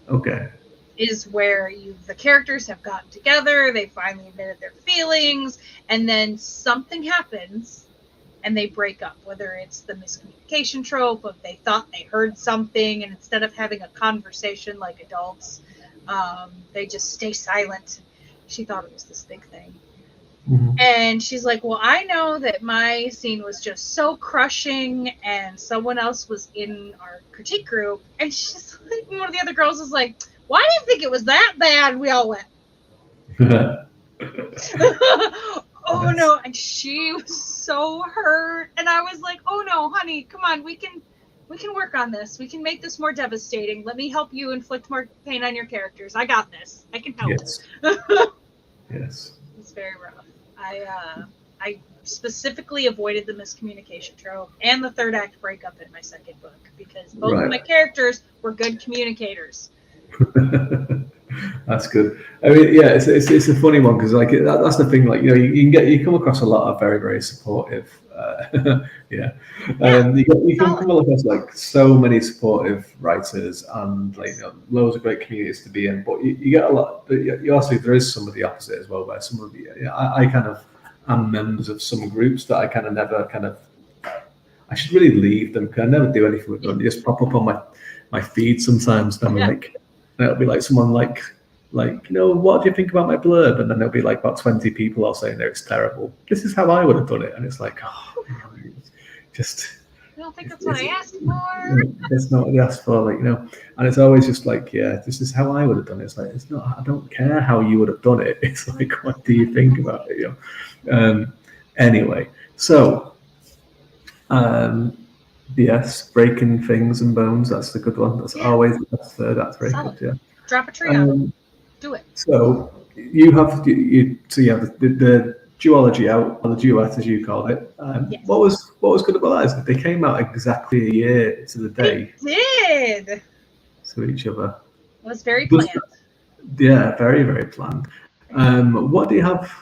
Okay. Is where the characters have gotten together, they finally admitted their feelings, and then something happens and they break up. Whether it's the miscommunication trope of they thought they heard something, and instead of having a conversation like adults, they just stay silent. She thought it was this big thing. Mm-hmm. And she's like, well, I know that my scene was just so crushing, and someone else was in our critique group, and she's like, one of the other girls is like, why do you think it was that bad? We all went, oh no. And she was so hurt, and I was like, oh no, honey, come on, we can work on this. We can make this more devastating. Let me help you inflict more pain on your characters. I got this. I can help. Yes. Yes. It's very rough. I specifically avoided the miscommunication trope and the third act breakup in my second book, because both of my characters were good communicators. That's good. I mean, yeah, it's a funny one, because like that's the thing. Like, you know, you come across a lot of very, very supportive. You come across like so many supportive writers, and like, you know, loads of great communities to be in. But you get a lot. You also, there is some of the opposite as well, where some of the, you know, I kind of am members of some groups that I kind of never I should really leave them, because I never do anything with them. They just pop up on my feed sometimes, and I'm like, it'll be like someone like, you know, what do you think about my blurb? And then there'll be like about 20 people all saying that it's terrible. This is how I would have done it. And it's like, oh, just... I don't think that's what I asked for. That's not what they asked for, like, you know. And it's always just like, yeah, this is how I would have done it. It's like, it's not, I don't care how you would have done it. It's like, what do you think about it? You know. Anyway, so, yes, breaking things and bones, that's the good one. That's always the best third act. Very good, yeah. Drop a tree on. Do it. So you have the duology out, or the duet as you called it. Yes. What was good about that is that they came out exactly a year to the day. They did. To each other. It was very planned. Yeah, very, very planned. What do you have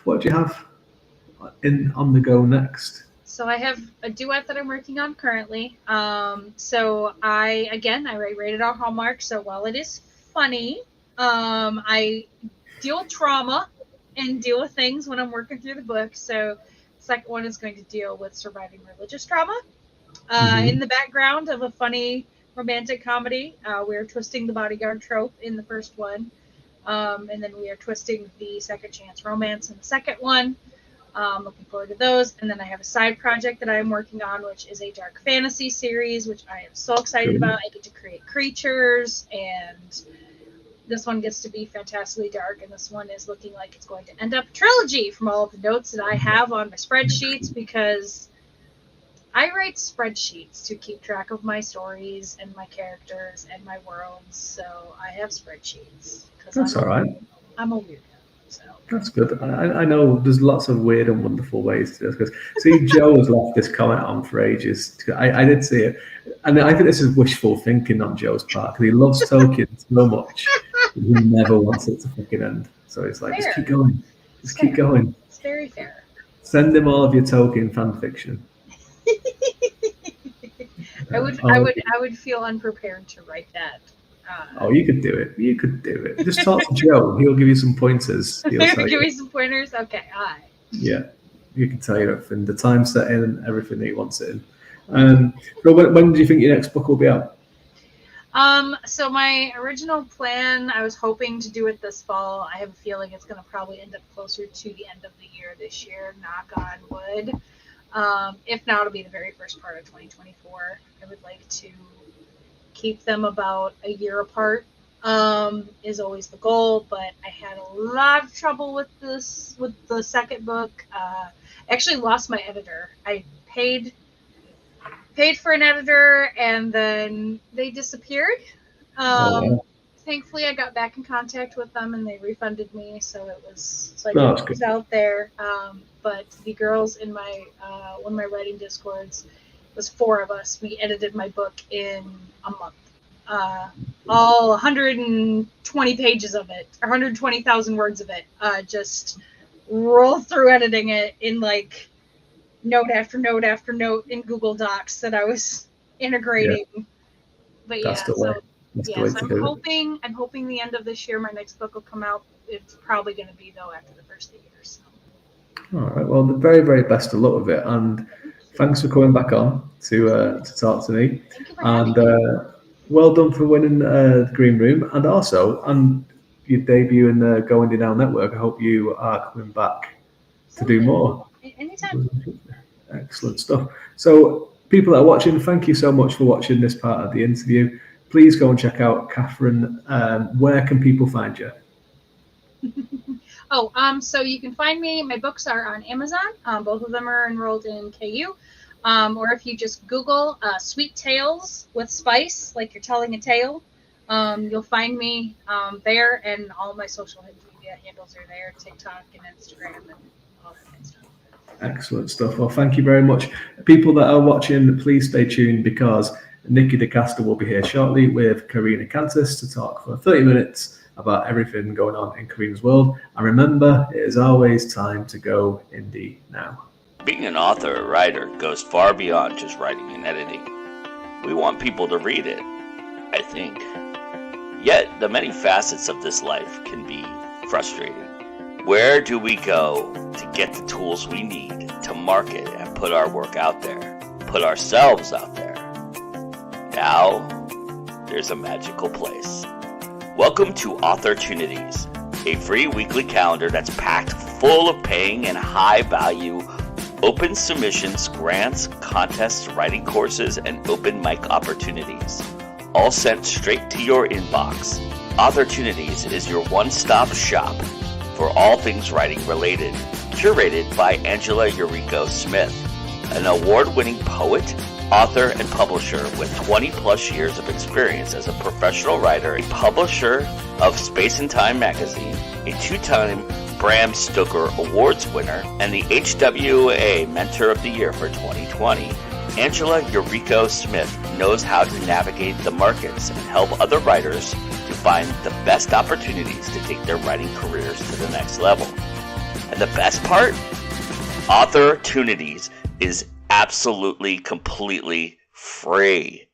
on the go next? So I have a duet that I'm working on currently. So I write rated R Hallmark. So while it is funny, I deal with trauma and deal with things when I'm working through the book. So the second one is going to deal with surviving religious trauma. In the background of a funny romantic comedy, we're twisting the bodyguard trope in the first one. And then we are twisting the second chance romance in the second one. Looking forward to those. And then I have a side project that I'm working on, which is a dark fantasy series, which I am so excited about. I get to create creatures and this one gets to be fantastically dark, and this one is looking like it's going to end up a trilogy from all of the notes that I have on my spreadsheets, because I write spreadsheets to keep track of my stories and my characters and my worlds, so I have spreadsheets. That's all right. I'm a weirdo. So. That's good. I know there's lots of weird and wonderful ways to do this. Because see, Joe has left this comment on for ages. I did see it, and I think this is wishful thinking on Joe's part, because he loves Tolkien so much, he never wants it to fucking end. So it's like, just keep going, keep going. It's very fair. Send him all of your Tolkien fan fiction. I would feel unprepared to write that. You could do it. You could do it. Just talk to Joe. He'll give you some pointers. Give me some pointers? Okay, aye. Yeah. You can tell you everything, the time setting and everything that he wants it in. So when do you think your next book will be out? So my original plan, I was hoping to do it this fall. I have a feeling it's going to probably end up closer to the end of the year this year, knock on wood. If not, it'll be the very first part of 2024. I would like to keep them about a year apart, is always the goal, but I had a lot of trouble with the second book. Actually lost my editor. I paid for an editor, and then they disappeared. Thankfully I got back in contact with them and they refunded me, so it was out there. But the girls in my one of my writing discords, was 4 of us. We edited my book in a month. All 120 pages of it, 120,000 words of it, just roll through editing it in like note after note after note in Google Docs that I was integrating. Yeah. But I'm hoping the end of this year my next book will come out. It's probably going to be though after the first of the year. So. All right. Well, the very, very best of luck with it, and thanks for coming back on to talk to me. Thank you for having me. Well done for winning the Green Room, and also your debut in the Go Indie Now Network. I hope you are coming back to do more. Anytime. Excellent stuff. So, people that are watching, thank you so much for watching this part of the interview. Please go and check out Catherine. Where can people find you? So you can find me. My books are on Amazon. Both of them are enrolled in KU. Or if you just Google Sweet Tales with Spice, like you're telling a tale, you'll find me there, and all my social media handles are there, TikTok and Instagram and all that kind of stuff. Excellent stuff. Well, thank you very much. People that are watching, please stay tuned, because Nikki DeKeuster will be here shortly with Karina Cantus to talk for 30 minutes about everything going on in Karina's world. And remember, it is always time to go indie now. Being an author or writer goes far beyond just writing and editing. We want people to read it, I think. Yet, the many facets of this life can be frustrating. Where do we go to get the tools we need to market and put our work out there, put ourselves out there? Now, there's a magical place. Welcome to Authortunities, a free weekly calendar that's packed full of paying and high-value open submissions, grants, contests, writing courses, and open mic opportunities, all sent straight to your inbox. Authortunities is your one-stop shop for all things writing related, curated by Angela Yuriko Smith, an award-winning poet, author, and publisher with 20 plus years of experience as a professional writer, a publisher of Space and Time magazine, a 2-time Bram Stoker Awards winner, and the HWA Mentor of the Year for 2020. Angela Yuriko Smith knows how to navigate the markets and help other writers to find the best opportunities to take their writing careers to the next level. And the best part? Authortunities is absolutely, completely free.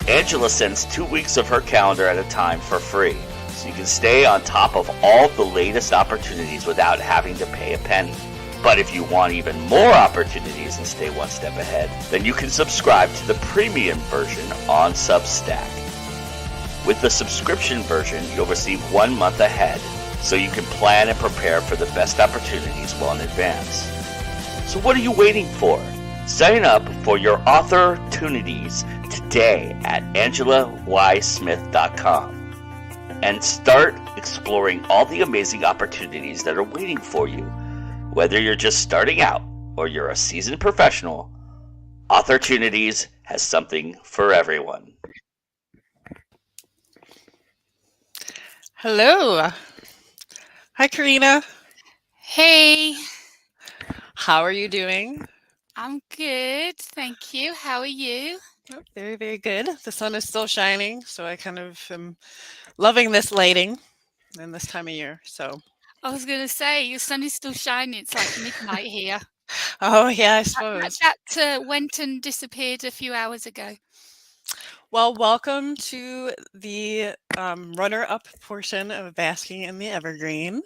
Angela sends 2 weeks of her calendar at a time for free, so you can stay on top of all the latest opportunities without having to pay a penny. But if you want even more opportunities and stay one step ahead, then you can subscribe to the premium version on Substack. With the subscription version, you'll receive 1 month ahead, so you can plan and prepare for the best opportunities well in advance. So what are you waiting for? Sign up for your Authortunities today at AngelaYSmith.com. and start exploring all the amazing opportunities that are waiting for you. Whether you're just starting out or you're a seasoned professional, Authortunities has something for everyone. Hello. Hi, Karina. Hey, How are you doing? I'm good. Thank you. How are you? Oh, very, very good. The sun is still shining, so I kind of am loving this lighting and this time of year. So, I was going to say, your sun is still shining. It's like midnight here. oh yeah, I That, suppose. went and disappeared a few hours ago. Well, welcome to the runner-up portion of Basking in the Evergreen.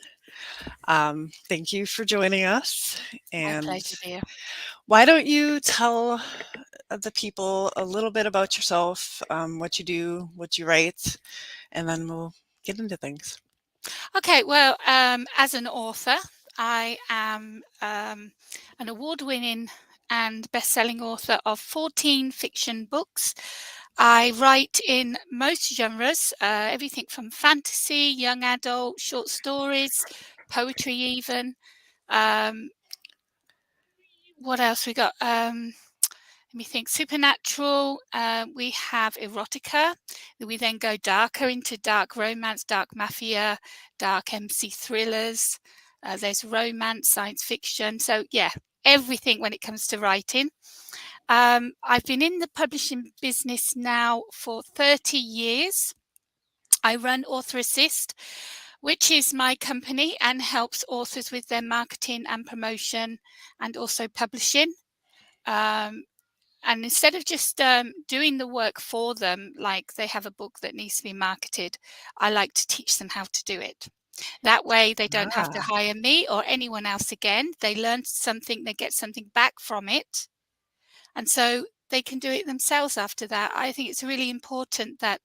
Thank you for joining us. My And pleasure, dear. why don't you tell the people a little bit about yourself, what you do, what you write, and then we'll get into things. Okay, well, as an author, I am an award-winning and best-selling author of 14 fiction books. I write in most genres, everything from fantasy, young adult, short stories, poetry even. What else we got? Let me think. Supernatural. We have erotica. We then go darker into dark romance, dark mafia, dark MC thrillers. There's romance, science fiction. So yeah, everything when it comes to writing. I've been in the publishing business now for 30 years. I run Author Assist, which is my company and helps authors with their marketing and promotion and also publishing. And instead of just doing the work for them, like they have a book that needs to be marketed, I like to teach them how to do it. That way they don't have to hire me or anyone else again. They learn something, they get something back from it. And so they can do it themselves after that. I think it's really important that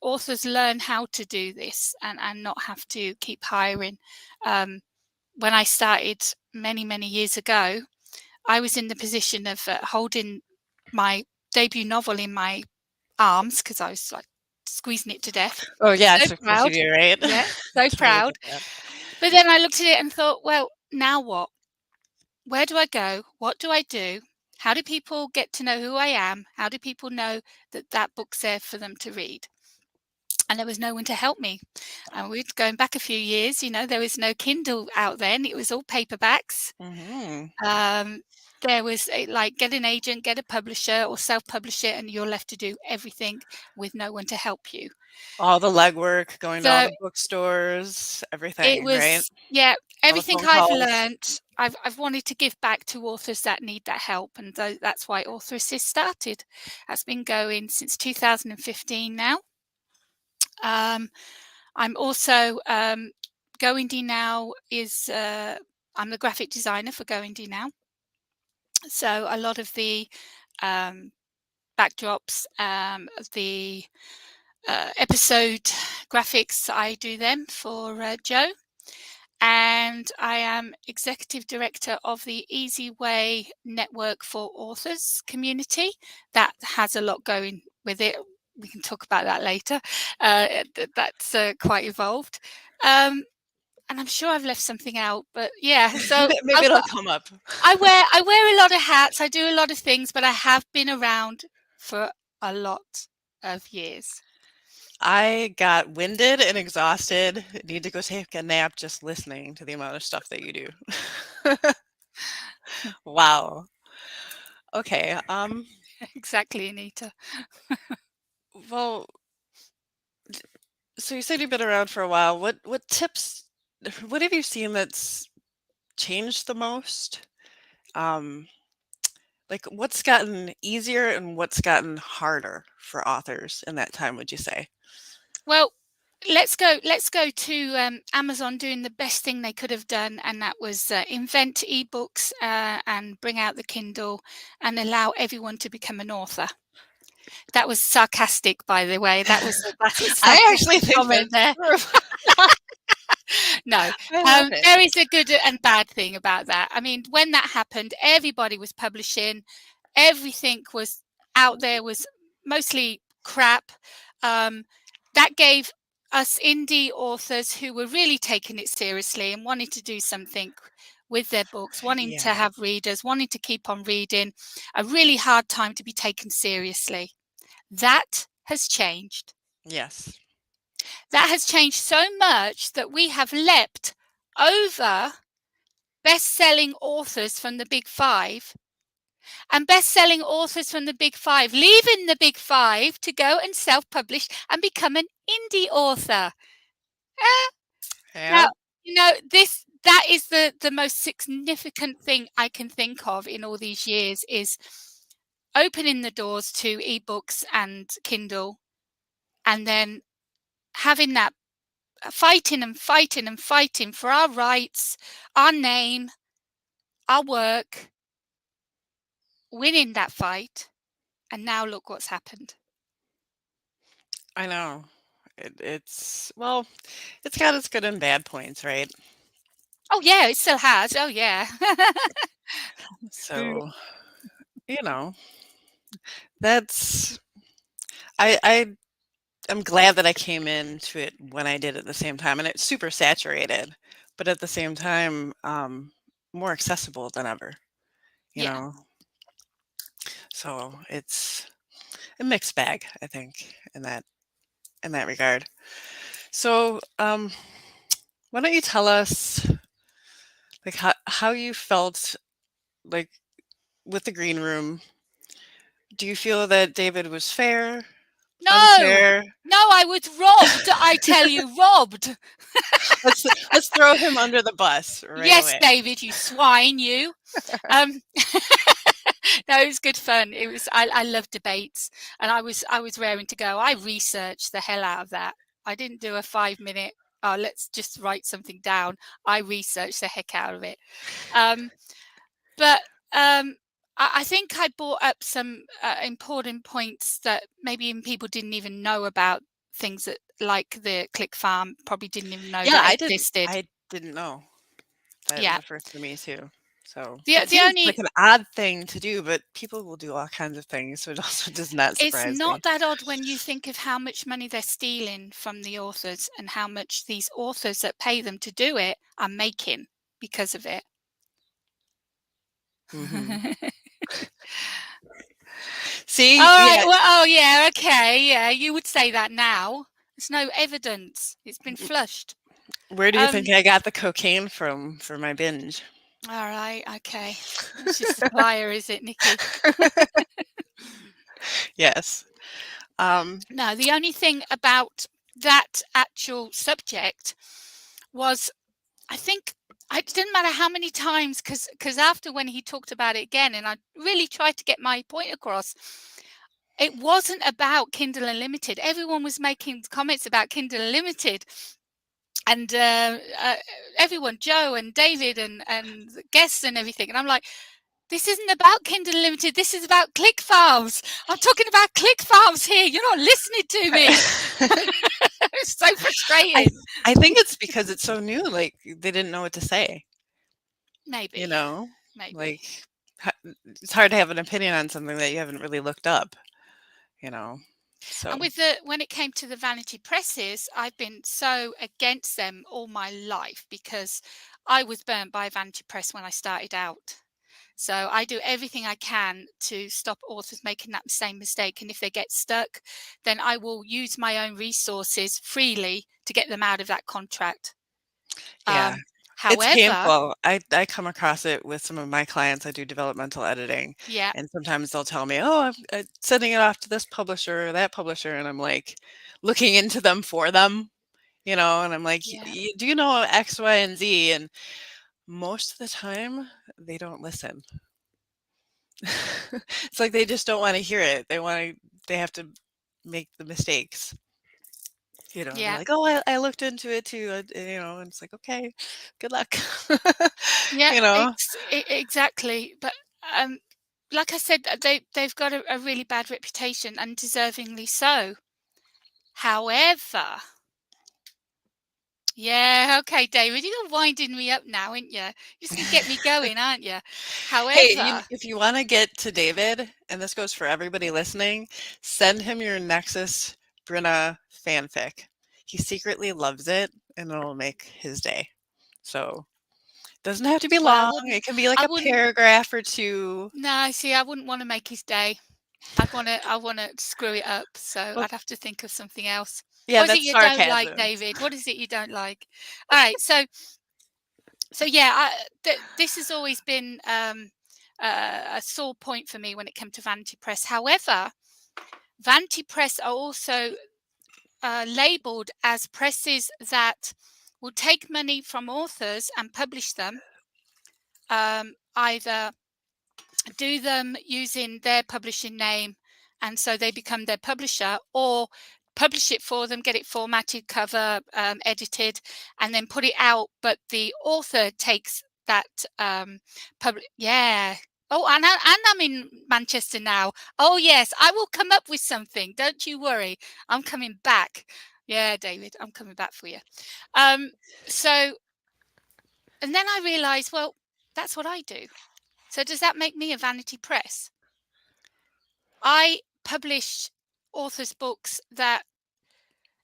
authors learn how to do this and not have to keep hiring. When I started many, many years ago, I was in the position of holding my debut novel in my arms because I was like squeezing it to death. Oh yes, So of course you proud. do, right? Yeah, so Totally proud. get that. But then I looked at it and thought, well, now what? Where do I go? What do I do? How do people get to know who I am? How do people know that that book's there for them to read? And there was no one to help me. And we're going back a few years, there was no Kindle out then. It was all paperbacks. Mm-hmm. There was like get an agent, get a publisher or self-publish it, and you're left to do everything with no one to help you. All the legwork, going to all So the bookstores, it everything, right? was, yeah, everything phone I've calls. learned, I've wanted to give back to authors that need that help. And that's why Author Assist started. That's been going since 2015 now. I'm also Go Indie Now is I'm the graphic designer for Go Indie Now. So a lot of the backdrops, the episode graphics, I do them for Joe. And I am executive director of the Easy Way Network for Authors community. That has a lot going with it. We can talk about that later. That's quite evolved. And I'm sure I've left something out, but yeah. So Maybe it'll come up. I wear a lot of hats. I do a lot of things, but I have been around for a lot of years. I got winded and exhausted. Need to go take a nap just listening to the amount of stuff that you do. Wow. Okay. Exactly, Anita. Well, so you said you've been around for a while. What tips? What have you seen that's changed the most? Like what's gotten easier and what's gotten harder for authors in that time, would you say? Well, let's go to Amazon doing the best thing they could have done, and that was invent ebooks and bring out the Kindle and allow everyone to become an author. That was sarcastic, by the way. That was I actually think comment there. No, there is a good and bad thing about that. I mean, when that happened, everybody was publishing. Everything was out there, was mostly crap. That gave us indie authors who were really taking it seriously and wanting to do something with their books, wanting to have readers, wanting to keep on reading, a really hard time to be taken seriously. That has changed. Yes. That has changed so much that we have leapt over best-selling authors from the Big Five and best-selling authors from the Big Five, leaving the Big Five to go and self-publish and become an indie author. Now, that is the most significant thing I can think of in all these years, is opening the doors to ebooks and Kindle, and then having that fighting and fighting and fighting for our rights, our name, our work, winning that fight, and now look what's happened. I know. It's got its good and bad points, right? Oh yeah, it still has. Oh yeah. So, that's I'm glad that I came into it when I did at the same time, and it's super saturated, but at the same time, more accessible than ever, you Yeah. know? So it's a mixed bag, I think, in that regard. So, why don't you tell us, like, how you felt, like, with the green room? Do you feel that David was fair, No, unfair? no, I was robbed. I tell you, robbed. Let's throw him under the bus right Yes, away. David, you swine, you. No, it was good fun. It was. I love debates, and I was raring to go. I researched the hell out of that. I didn't do a 5-minute. Oh, let's just write something down. I researched the heck out of it. But I think I brought up some important points that maybe even people didn't even know about, things that, like the click farm, probably didn't even know that existed. I didn't know. That was Yeah. the first for me too. So The it seems only like an odd thing to do, but people will do all kinds of things, so it also does not It's surprise me. not that odd when you think of how much money they're stealing from the authors and how much these authors that pay them to do it are making because of it. Mhm. See, All right. yeah, Well, oh yeah, okay, yeah. You would say that now. There's no evidence. It's been flushed. where do you think I got the cocaine from for my binge? All right. Okay. It's your supplier, is it, Nikki? Yes. No, the only thing about that actual subject was, I think, it didn't matter how many times, because after, when he talked about it again, and I really tried to get my point across, it wasn't about Kindle Unlimited. Everyone was making comments about Kindle Unlimited, and everyone, Joe and David and guests and everything, and I'm like, this isn't about Kindle Unlimited. This is about click farms. I'm talking about click farms here. You're not listening to me. It's so frustrating. I think it's because it's so new. Like, they didn't know what to say. Maybe. Maybe. Like, it's hard to have an opinion on something that you haven't really looked up. So. And when it came to the vanity presses, I've been so against them all my life, because I was burnt by a vanity press when I started out. So I do everything I can to stop authors making that same mistake. And if they get stuck, then I will use my own resources freely to get them out of that contract. Yeah. However, it's painful. I come across it with some of my clients. I do developmental editing. Yeah. And sometimes they'll tell me, oh, I'm sending it off to this publisher or that publisher. And I'm like looking into them for them, and I'm like, do you know X, Y, and Z? And most of the time they don't listen. It's like they just don't want to hear it. They have to make the mistakes. They're like, oh, I looked into it too, and it's like, okay, good luck. Exactly. But like I said, they've got a really bad reputation, and deservingly so. However, yeah, okay, David, you're winding me up now, aren't you? You're just gonna get me going, aren't you? However, hey, if you want to get to David, and this goes for everybody listening, send him your Nexus Brenna fanfic. he secretly loves it, and it'll make his day. So it doesn't have to be Well, long. It can be like I a wouldn't. paragraph or two. No, see, I wouldn't want to make his day. I want to screw it up. So Well, I'd have to think of something else. yeah, What is it that's you don't like, sarcasm. David? What is it you don't like? All right. So yeah, this has always been a sore point for me when it came to Vanity Press. However, Vanity Press are also labeled as presses that will take money from authors and publish them, either do them using their publishing name and so they become their publisher, or publish it for them, get it formatted, cover, edited, and then put it out, but the author takes that yeah. Oh, and I'm in Manchester now. Oh yes, I will come up with something, don't you worry. I'm coming back. Yeah, David, I'm coming back for you. So, and then I realized, well, that's what I do. So does that make me a vanity press? I publish authors' books that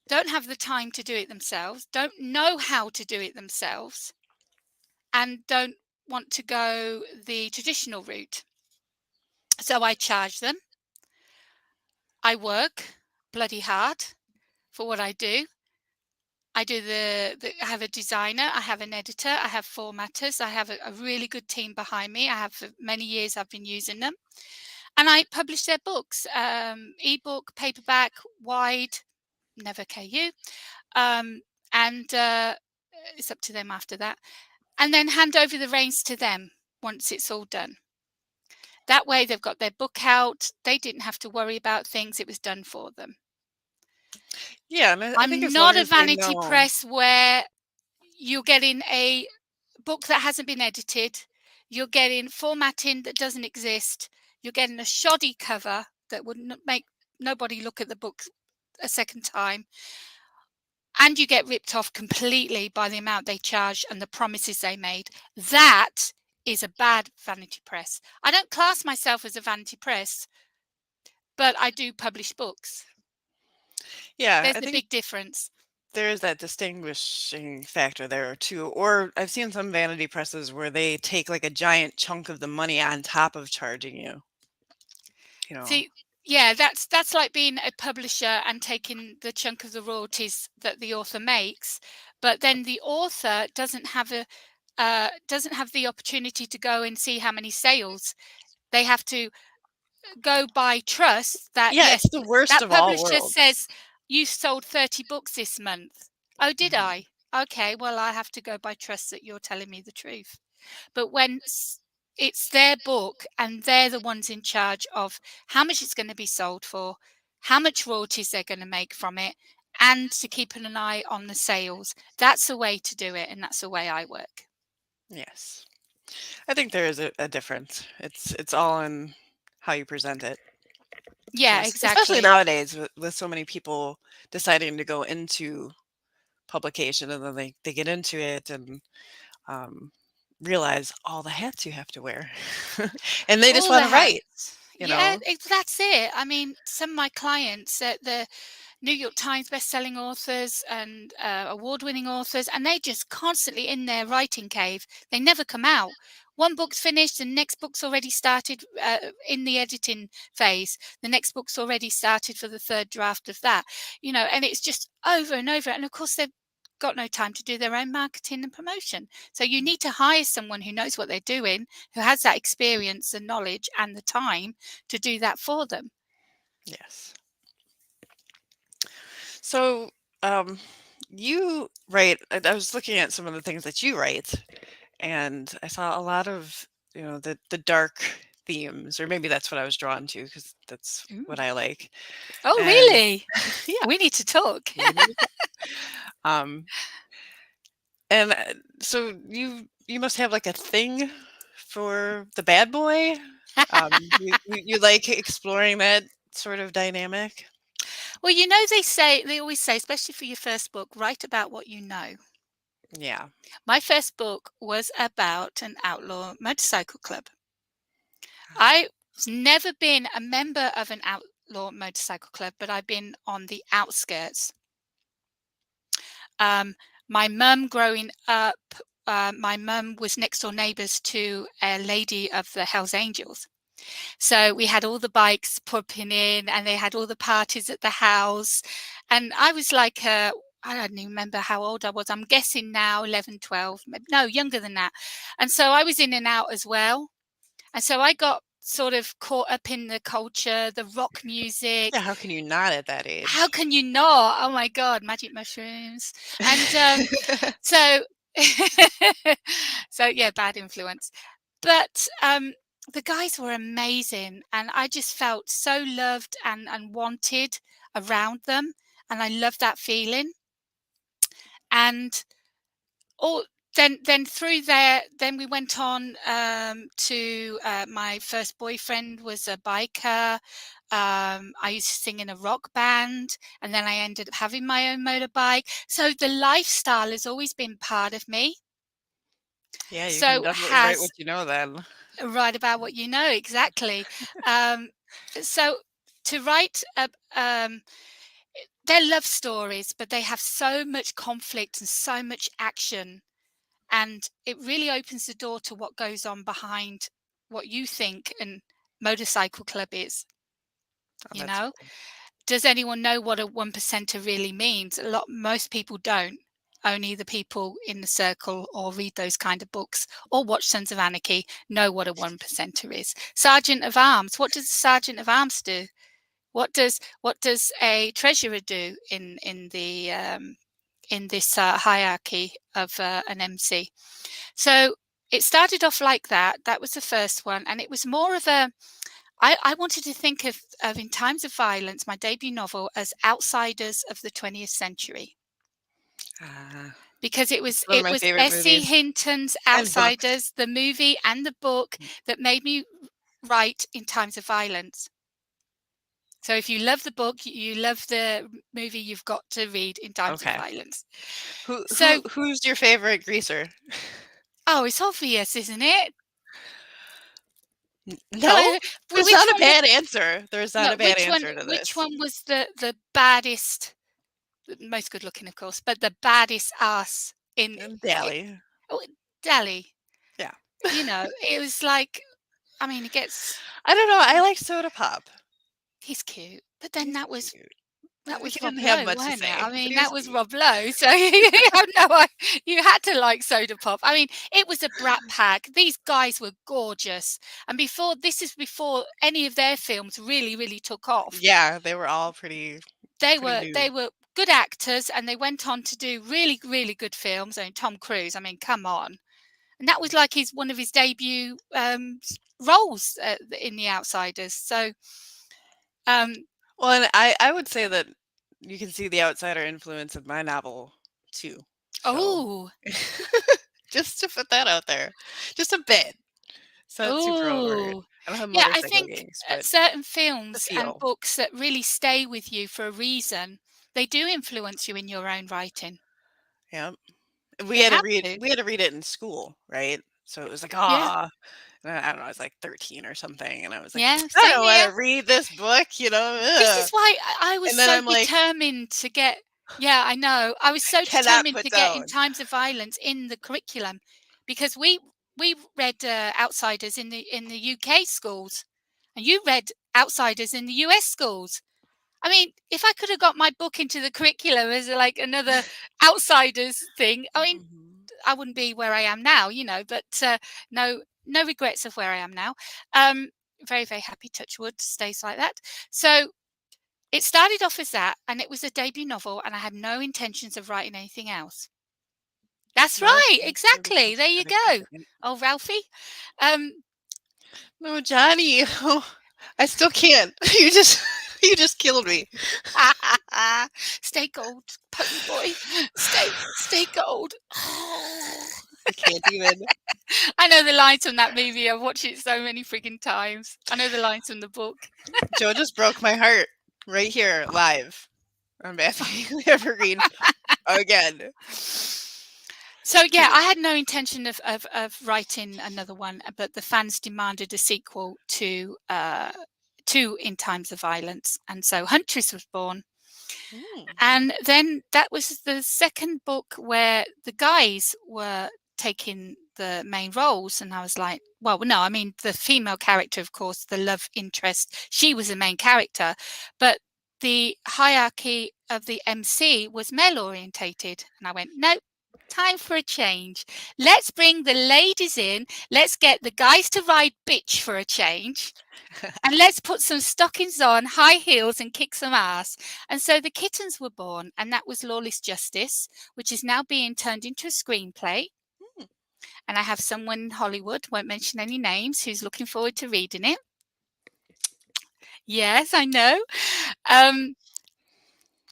don't have the time to do it themselves, don't know how to do it themselves, and don't want to go the traditional route. So I charge them. I work bloody hard for what I do. I do I have a designer, I have an editor, I have formatters, I have a really good team behind me. I have for many years I've been using them. And I publish their books, ebook, paperback, wide, never KU. And it's up to them after that. And then hand over the reins to them once it's all done. That way they've got their book out. They didn't have to worry about things. It was done for them. Yeah, and I think I'm as long not a as they vanity know. press where you're getting a book that hasn't been edited. You're getting formatting that doesn't exist. You're getting a shoddy cover that wouldn't make nobody look at the book a second time. And you get ripped off completely by the amount they charge and the promises they made. That is a bad vanity press. I don't class myself as a vanity press, but I do publish books. Yeah, There's I a think big difference. there is that distinguishing factor there too. Or I've seen some vanity presses where they take like a giant chunk of the money on top of charging you. You know. See, yeah, that's like being a publisher and taking the chunk of the royalties that the author makes, but then the author doesn't have the opportunity to go and see how many sales. They have to go by trust that, Yeah, yes, it's the worst that of all publisher worlds. says you sold 30 books this month. Oh, did Mhm. I? Okay, well, I have to go by trust that you're telling me the truth. But when it's their book and they're the ones in charge of how much it's going to be sold for, how much royalties they're going to make from it, and to keep an eye on the sales, that's the way to do it, and that's the way I work. Yes. I think there is a difference. It's all in how you present it. Yeah, Especially exactly. nowadays with so many people deciding to go into publication, and then they get into it and realize all the hats you have to wear. And they just All want the to write, hats. you Yeah, know. that's it. I mean, some of my clients, the New York Times best-selling authors and award-winning authors, and they're just constantly in their writing cave. They never come out. One book's finished, the next book's already started in the editing phase. The next book's already started for the third draft of that, and it's just over and over. And of course, they've got no time to do their own marketing and promotion. So you need to hire someone who knows what they're doing, who has that experience and knowledge and the time to do that for them. Yes. So, you write, I was looking at some of the things that you write, and I saw a lot of, the dark themes, or maybe that's what I was drawn to because that's what Ooh. I like. Oh, And really? yeah, We need to talk. we need to- um, and so you must have like a thing for the bad boy. You like exploring that sort of dynamic. Well, they always say, especially for your first book, write about what you know. Yeah. My first book was about an outlaw motorcycle club. I've never been a member of an outlaw motorcycle club, but I've been on the outskirts. My mum growing up, my mum was next door neighbours to a lady of the Hells Angels. So we had all the bikes popping in and they had all the parties at the house. And I was like, I don't even remember how old I was. I'm guessing now 11, 12, no, younger than that. And so I was in and out as well. And so I got sort of caught up in the culture, the rock music. Yeah, how can you not at that age? How can you not? Oh my God, magic mushrooms. And so, so yeah, bad influence. But the guys were amazing, and I just felt so loved and wanted around them, and I loved that feeling. And all then through there, then we went on to my first boyfriend was a biker. I used to sing in a rock band, and then I ended up having my own motorbike. So the lifestyle has always been part of me. Yeah, you So can definitely write what you know then. Write about what you know, exactly. So to write, they're love stories, but they have so much conflict and so much action. And it really opens the door to what goes on behind what you think and Motorcycle Club is. Oh, You that's know, cool. does anyone know what a 1%er really means? Most people don't. Only the people in the circle or read those kind of books or watch Sons of Anarchy know what a 1%er is. Sergeant of Arms. What does a Sergeant of Arms do? What does a treasurer do in this hierarchy of an MC? So it started off like that. That was the first one, and it was more of a. I wanted to think of In Times of Violence, my debut novel, as outsiders of the 20th century. Because it was one of my favorite S.E. movies. Hinton's And books. Outsiders, the movie and the book, that made me write In Times of Violence. So if you love the book, you love the movie, you've got to read In Times of Violence. Who's your favorite greaser? Oh, it's obvious, isn't it? No, there's not a bad answer. There's not a bad answer to this. Which one was the baddest? Most good looking, of course, but the baddest ass in Dally. Dally. Yeah. You know, it was like, I mean, it gets. I don't know. I like Soda Pop. He's cute, but then that was cute. Rob didn't have Lowe, much to wasn't say, it? I but mean, he that was was Rob Lowe, so you had to like Soda Pop. I mean, it was a brat pack. These guys were gorgeous, and this is before any of their films really took off. Yeah, they were all pretty. They were good actors, and they went on to do really good films. I mean, Tom Cruise. I mean, come on, and that was like one of his debut roles in The Outsiders. So, well, and I would say that you can see the outsider influence of my novel too. So. Oh, just to put that out there, just a bit. It's not super overt. I don't have motorcycle gangs, but certain films and books that really stay with you for a reason, they do influence you in your own writing. Yeah, we had to read it in school, right? So it was like, I don't know, I was like 13 or something, and I was like, I don't want to read this book, you know. This is why I was so determined to get. Yeah, I know. I was so determined to get In Times of Violence in the curriculum, because we read Outsiders in the UK schools, and you read Outsiders in the US schools. I mean, if I could have got my book into the curriculum as like another Outsiders thing, I mean, I wouldn't be where I am now, you know. But no regrets of where I am now. Very happy. Touch wood, stays like that. So it started off as that, and it was a debut novel, and I had no intentions of writing anything else. That's right, exactly. There you go. Oh, Ralphie. No, Johnny. I still can't. You just killed me. Stay gold, pony boy. Stay gold. I can't even. I know the lines from that movie. I've watched it so many freaking times. I know the lines from the book. Joe just broke my heart right here live on Basking Evergreen again. So yeah, I had no intention of writing another one, but the fans demanded a sequel to In Times of Violence, and so Huntress was born. And then that was the second book where the guys were taking the main roles, and I was like, well, no, I mean the female character, of course, the love interest, she was the main character, but the hierarchy of the MC was male orientated, and I went, nope, time for a change. Let's bring the ladies in, let's get the guys to ride bitch for a change, and let's put some stockings on, high heels, and kick some ass. And so the kittens were born, and that was Lawless Justice, which is now being turned into a screenplay. And I have someone in Hollywood, won't mention any names, who's looking forward to reading it. Yes, I know.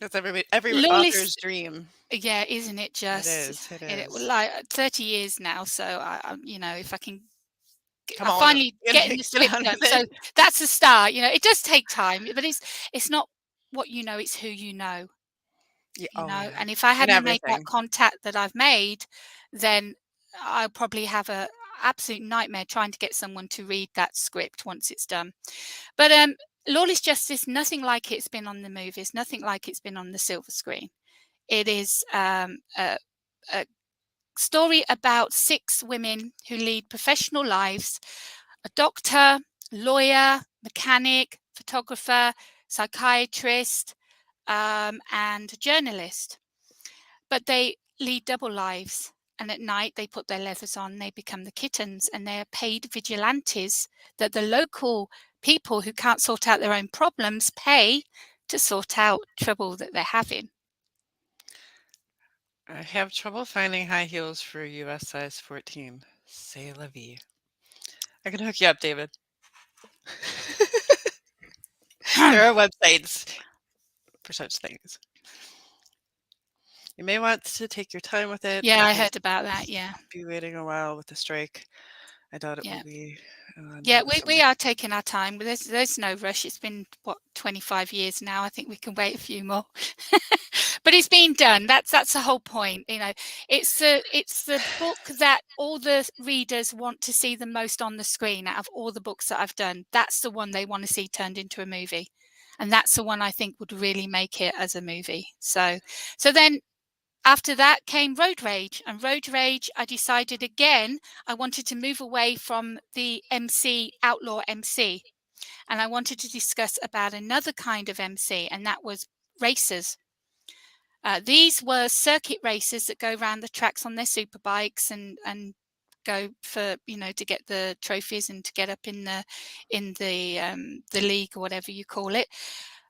That's every Lawless, author's dream. yeah, isn't it just? It is. Like 30 years now, so I you know, if I can Come on, finally getting the script done. So that's a start. You know, it does take time, but it's not what you know, it's who you know. Yeah, you know, yeah. And if I hadn't made that contact that I've made, then I'll probably have a absolute nightmare trying to get someone to read that script once it's done. But Lawless Justice, nothing like it's been on the movies, nothing like it's been on the silver screen. It is a story about 6 women who lead professional lives: a doctor, lawyer, mechanic, photographer, psychiatrist, and a journalist. But they lead double lives. And at night, they put their leathers on, they become the kittens, and they are paid vigilantes that the local people who can't sort out their own problems pay to sort out trouble that they're having. I have trouble finding high heels for US size 14. C'est la vie. I can hook you up, David. There are websites for such things. You may want to take your time with it. Yeah, I heard about that. Yeah. Be waiting a while with the strike. I doubt it will be. Yeah, we are taking our time. There's no rush. It's been 25 years now. I think we can wait a few more. But it's been done. That's the whole point. You know, it's the book that all the readers want to see the most on the screen out of all the books that I've done. That's the one they want to see turned into a movie, and that's the one I think would really make it as a movie. So then. After that came Road Rage, and Road Rage, I decided again I wanted to move away from the MC, outlaw MC, and I wanted to discuss about another kind of MC, and that was racers. These were circuit racers that go around the tracks on their super bikes and go for, you know, to get the trophies and to get up in the league or whatever you call it.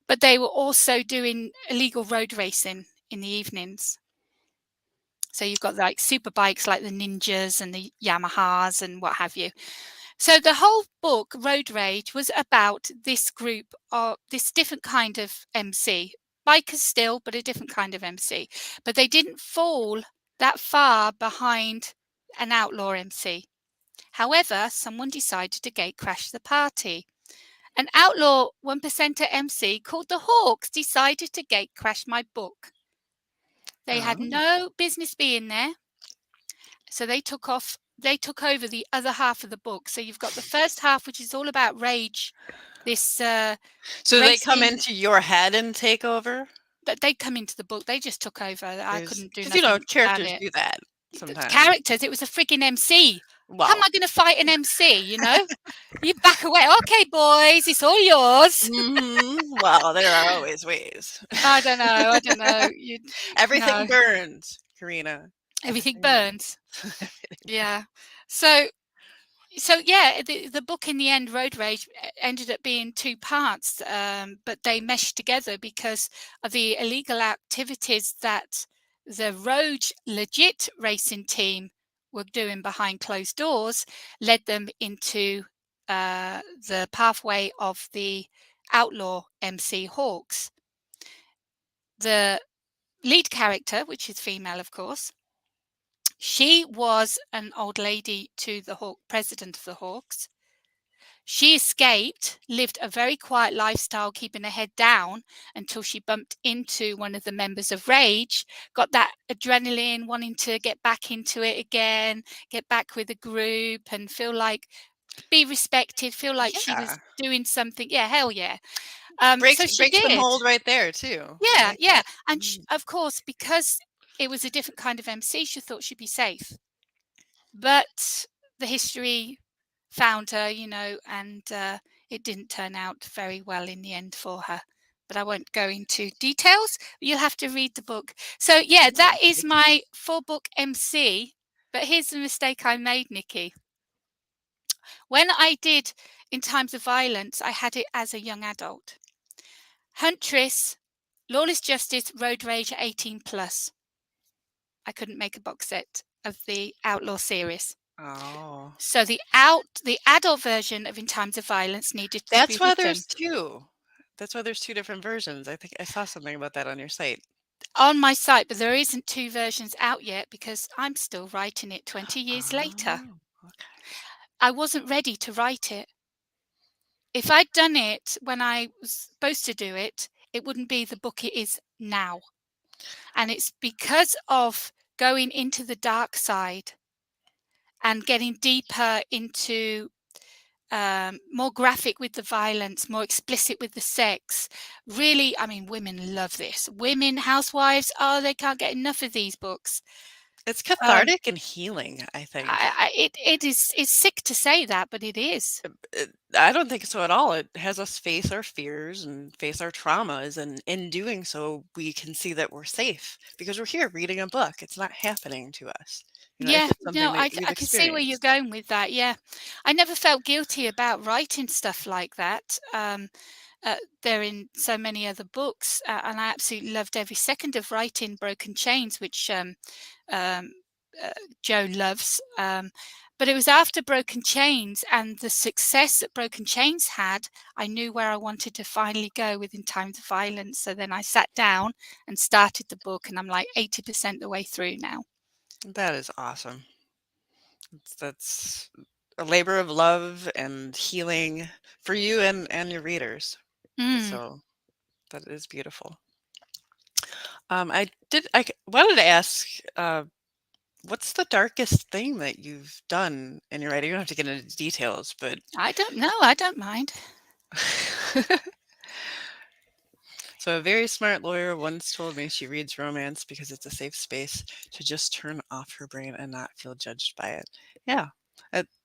But they were also doing illegal road racing in the evenings. So you've got like super bikes like the Ninjas and the Yamahas and what have you. So the whole book, Road Rage, was about this group of this different kind of MC. Bikers still, but a different kind of MC. But they didn't fall that far behind an outlaw MC. However, someone decided to gate crash the party. An outlaw 1%er MC called the Hawks decided to gate crash my book. They had no business being there. So they took off. They took over the other half of the book. So you've got the first half, which is all about rage. So they come into your head and take over? They come into the book. They just took over. I couldn't do nothing. You know, characters do that sometimes. Characters. It was a freaking MC. Well, how am I going to fight an MC? You know, you back away. Okay, boys, it's all yours. Well, there are always ways. I don't know. Everything burns, Karina. Everything burns. Yeah. So yeah, the book in the end, Road Rage, ended up being 2 parts, but they meshed together because of the illegal activities that the road legit racing team were doing behind closed doors, led them into the pathway of the outlaw MC Hawks. The lead character, which is female, of course, she was an old lady to the president of the Hawks. She escaped, lived a very quiet lifestyle, keeping her head down until she bumped into one of the members of Rage, got that adrenaline, wanting to get back into it again, get back with a group and feel like, be respected, feel like she was doing something. Yeah, hell yeah. breaks so she breaks the did. mold right there too. Yeah, Like yeah. that. And of course, because it was a different kind of MC, she thought she'd be safe. But the history found her, and it didn't turn out very well in the end for her. But I won't go into details. You'll have to read the book. So yeah, that is my 4-book MC. But here's the mistake I made, Nikki. When I did In Times of Violence, I had it as a young adult. Huntress, Lawless Justice, Road Rage 18 plus. I couldn't make a box set of the Outlaw series. Oh. So the adult version of In Times of Violence needed to That's be why written. there's two. That's why there's two different versions. I think I saw something about that on your site. On my site, but there isn't 2 versions out yet because I'm still writing it 20 years later. Oh, okay. I wasn't ready to write it. If I'd done it when I was supposed to do it, it wouldn't be the book it is now. And it's because of going into the dark side and getting deeper into more graphic with the violence, more explicit with the sex. Really, I mean, women love this. Women, housewives, they can't get enough of these books. It's cathartic and healing, I think. It's sick to say that, but it is. I don't think so at all. It has us face our fears and face our traumas, and in doing so, we can see that we're safe because we're here reading a book. It's not happening to us. Yeah, if it's something no, that I can see where you're experienced. going with that. Yeah, I never felt guilty about writing stuff like that. They're in so many other books, and I absolutely loved every second of writing Broken Chains, which Joe loves. But it was after Broken Chains and the success that Broken Chains had, I knew where I wanted to finally go with In Times of Violence. So then I sat down and started the book, and I'm like 80% the way through now. That is awesome. That's a labor of love and healing for you and your readers. So that is beautiful. I wanted to ask, what's the darkest thing that you've done in your writing? You don't have to get into details, but I don't know. I don't mind. So a very smart lawyer once told me she reads romance because it's a safe space to just turn off her brain and not feel judged by it. Yeah.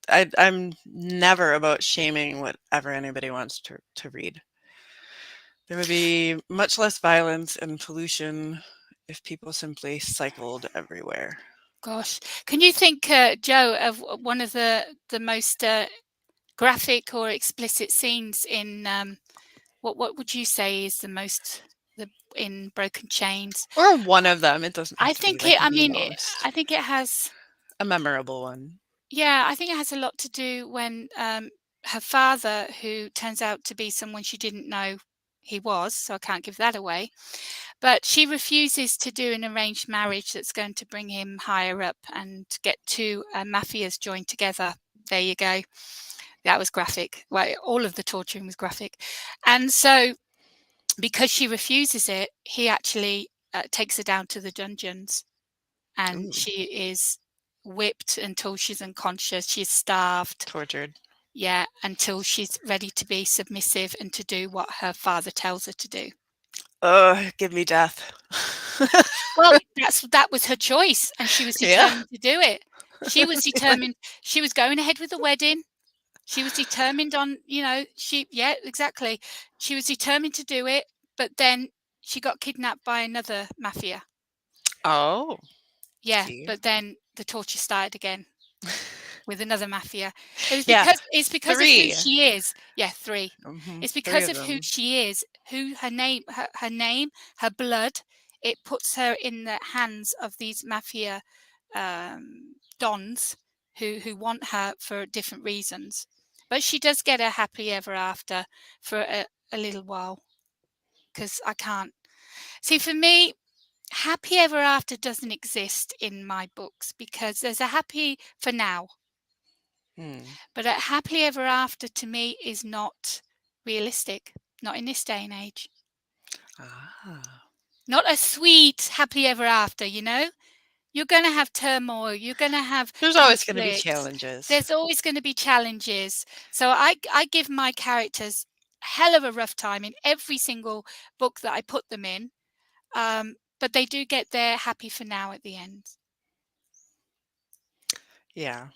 I'm never about shaming whatever anybody wants to read. There would be much less violence and pollution if people simply cycled everywhere. Gosh, can you think, Joe, of one of the most graphic or explicit scenes in what would you say is the most in Broken Chains? Or one of them. It doesn't have I to be think like it. I the mean, most. I think it has. A memorable one. Yeah, I think it has a lot to do when her father, who turns out to be someone she didn't know he was, so I can't give that away. But she refuses to do an arranged marriage that's going to bring him higher up and get 2 mafias joined together. There you go. That was graphic. Well, all of the torturing was graphic. And so because she refuses it, he actually takes her down to the dungeons, and Ooh. she is whipped until she's unconscious. She's starved. Tortured. Yeah, until she's ready to be submissive and to do what her father tells her to do. Give me death. Well, that was her choice, and she was determined to do it. She was determined. She was going ahead with the wedding. She was determined on, yeah, exactly. She was determined to do it, but then she got kidnapped by another mafia. Oh. Yeah, See? but then the torture started again with another mafia. It was Yeah, it's because of who 3. she is. Yeah, 3. Mhm, It's 3 because of of who them. she is, who her name, her blood. It puts her in the hands of these mafia dons who want her for different reasons. But she does get a happily ever after for a little while, because I can't see, for me, happy ever after doesn't exist in my books, because there's a happy for now, but a happily ever after to me is not realistic, not in this day and age. Not a sweet happy ever after, you're going to have turmoil, you're going to have There's always going to be conflict. challenges. There's always going to be challenges. So I give my characters hell of a rough time in every single book that I put them in. But they do get their happy for now at the end. Yeah.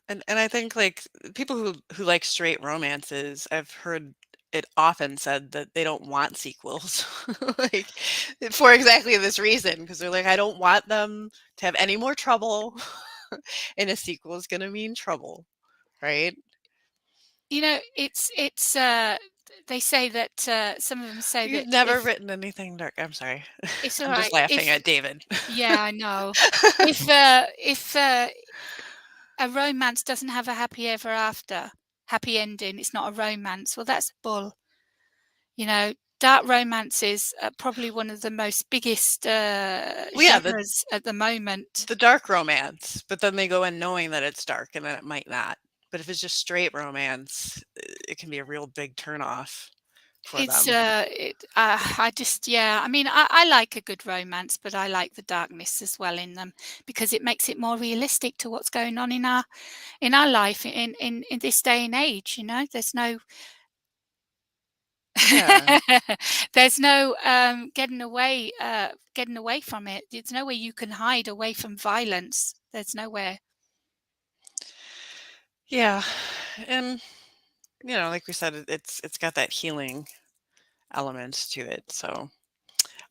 And I think like people who like straight romances, I've heard it often said that they don't want sequels. Like for exactly this reason, because they're like, I don't want them to have any more trouble. And a sequel is gonna mean trouble, right? You know, it's they say that some of them say You've that never if written anything dark. I'm sorry. it's all I'm just right, laughing if at David. yeah, I know. If a romance doesn't have a happy ever after, happy ending, it's not a romance. Well, that's bull. You know, dark romances are probably one of the most biggest Well, yeah, genres at the moment. the dark romance, but then they go in knowing that it's dark and then it might not. But if it's just straight romance, it can be a real big turnoff for It's them. I just yeah. I mean, I like a good romance, but I like the darkness as well in them because it makes it more realistic to what's going on in our life in this day and age. You know, there's no Yeah. there's no getting away from it. There's nowhere you can hide away from violence. There's nowhere. Yeah. And like we said, it's got that healing element to it. So,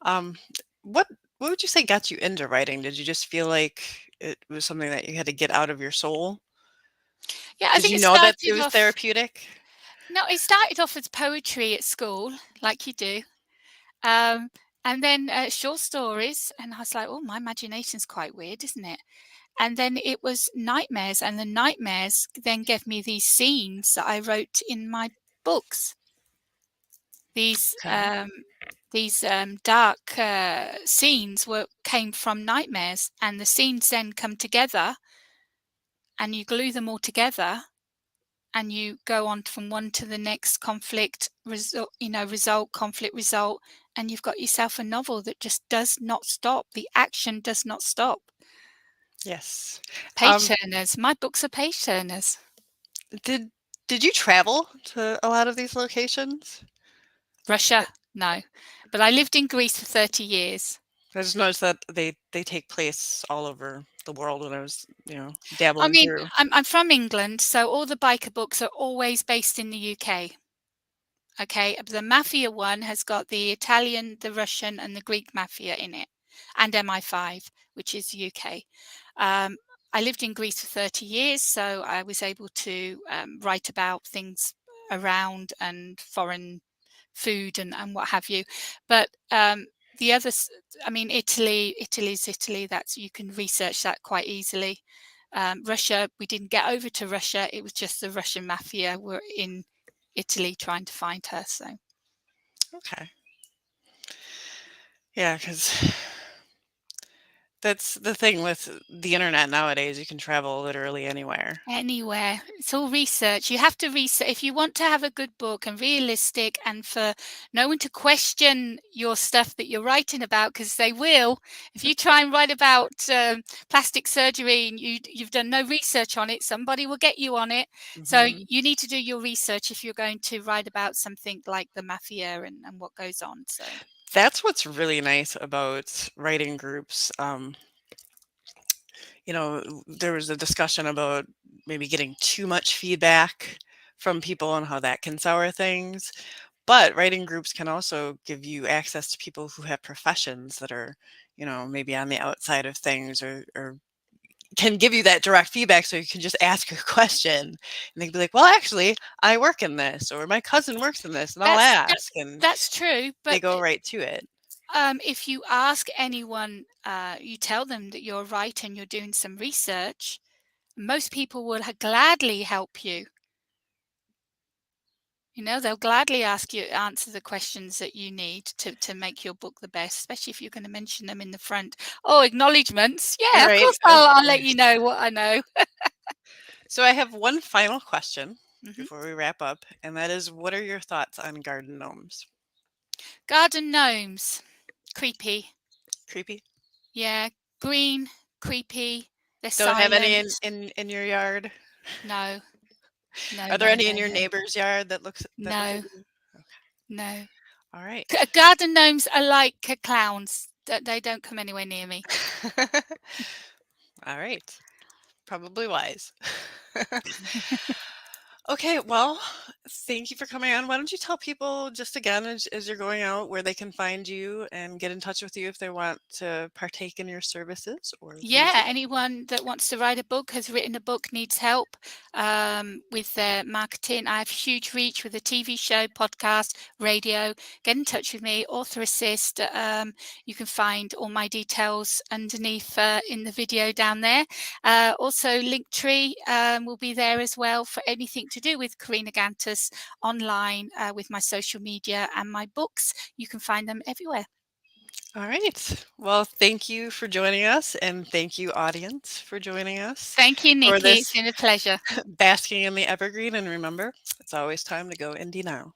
um, what what would you say got you into writing? Did you just feel like it was something that you had to get out of your soul? Yeah, I Did think you it know that it started was off. therapeutic? No, it started off as poetry at school, like you do. Um, and then short stories, and I was like, oh, my imagination's quite weird, isn't it? And then it was nightmares, and the nightmares then gave me these scenes that I wrote in my books. These Okay. dark scenes came from nightmares, and the scenes then come together, and you glue them all together, and you go on from one to the next conflict, result, conflict, result, and you've got yourself a novel that just does not stop. The action does not stop. Yes. Page turners. My books are page turners. Did did you travel to a lot of these locations? Russia, no. But I lived in Greece for 30 years. I just noticed that they take place all over the world when I was, I dabbling mean, through. I'm from England, so all the biker books are always based in the UK. Okay, the Mafia one has got the Italian, the Russian, and the Greek Mafia in it, and MI5, which is UK. I lived in Greece for 30 years, so I was able to write about things around and foreign food and what have you. But the others, I mean, Italy's Italy. That's, you can research that quite easily. Russia, we didn't get over to Russia. It was just the Russian mafia were in Italy trying to find her. So Okay. Yeah, because that's the thing with the internet nowadays. You can travel literally anywhere. anywhere, it's all research. You have to research if you want to have a good book and realistic, and for no one to question your stuff that you're writing about, because they will. If you try and write about plastic surgery and you've done no research on it, somebody will get you on it. So Mhm. you need to do your research if you're going to write about something like the mafia and what goes on. So That's what's really nice about writing groups. There was a discussion about maybe getting too much feedback from people and how that can sour things. But writing groups can also give you access to people who have professions that are, maybe on the outside of things, or can give you that direct feedback, so you can just ask a question and they can be like, well, actually, I work in this, or my cousin works in this, and I'll ask, and that's true, they but go right to it. if you ask anyone, you tell them that you're right and you're doing some research, most people will gladly help you. They'll gladly answer the questions that you need to make your book the best, especially if you're going to mention them in the front. Oh, acknowledgements. Yeah, of Right, course of I'll let you course. know what I know. So I have one final question Mhm. before we wrap up, and that is, what are your thoughts on garden gnomes? Garden gnomes. Creepy. Creepy? Yeah, green, creepy. They're Don't have any in silent. in your yard? No, no, Are there no, any in no, your no. neighbor's yard that look at No, you? No. All right. Garden gnomes are like clowns. They don't come anywhere near me. All right. Probably wise. Okay, well, thank you for coming on. Why don't you tell people just again as you're going out where they can find you and get in touch with you if they want to partake in your services or Yeah, anyone that wants to write a book, has written a book, needs help with their marketing. I have huge reach with a TV show, podcast, radio. Get in touch with me, Author Assist. You can find all my details underneath in the video down there. Also, Linktree will be there as well for anything to do with Karina Gantus online with my social media and my books. You can find them everywhere. All right. Well, thank you for joining us, and thank you, audience, for joining us. Thank you, for Nikki. this It's been a pleasure. Basking in the Evergreen. And remember, it's always time to go indie now.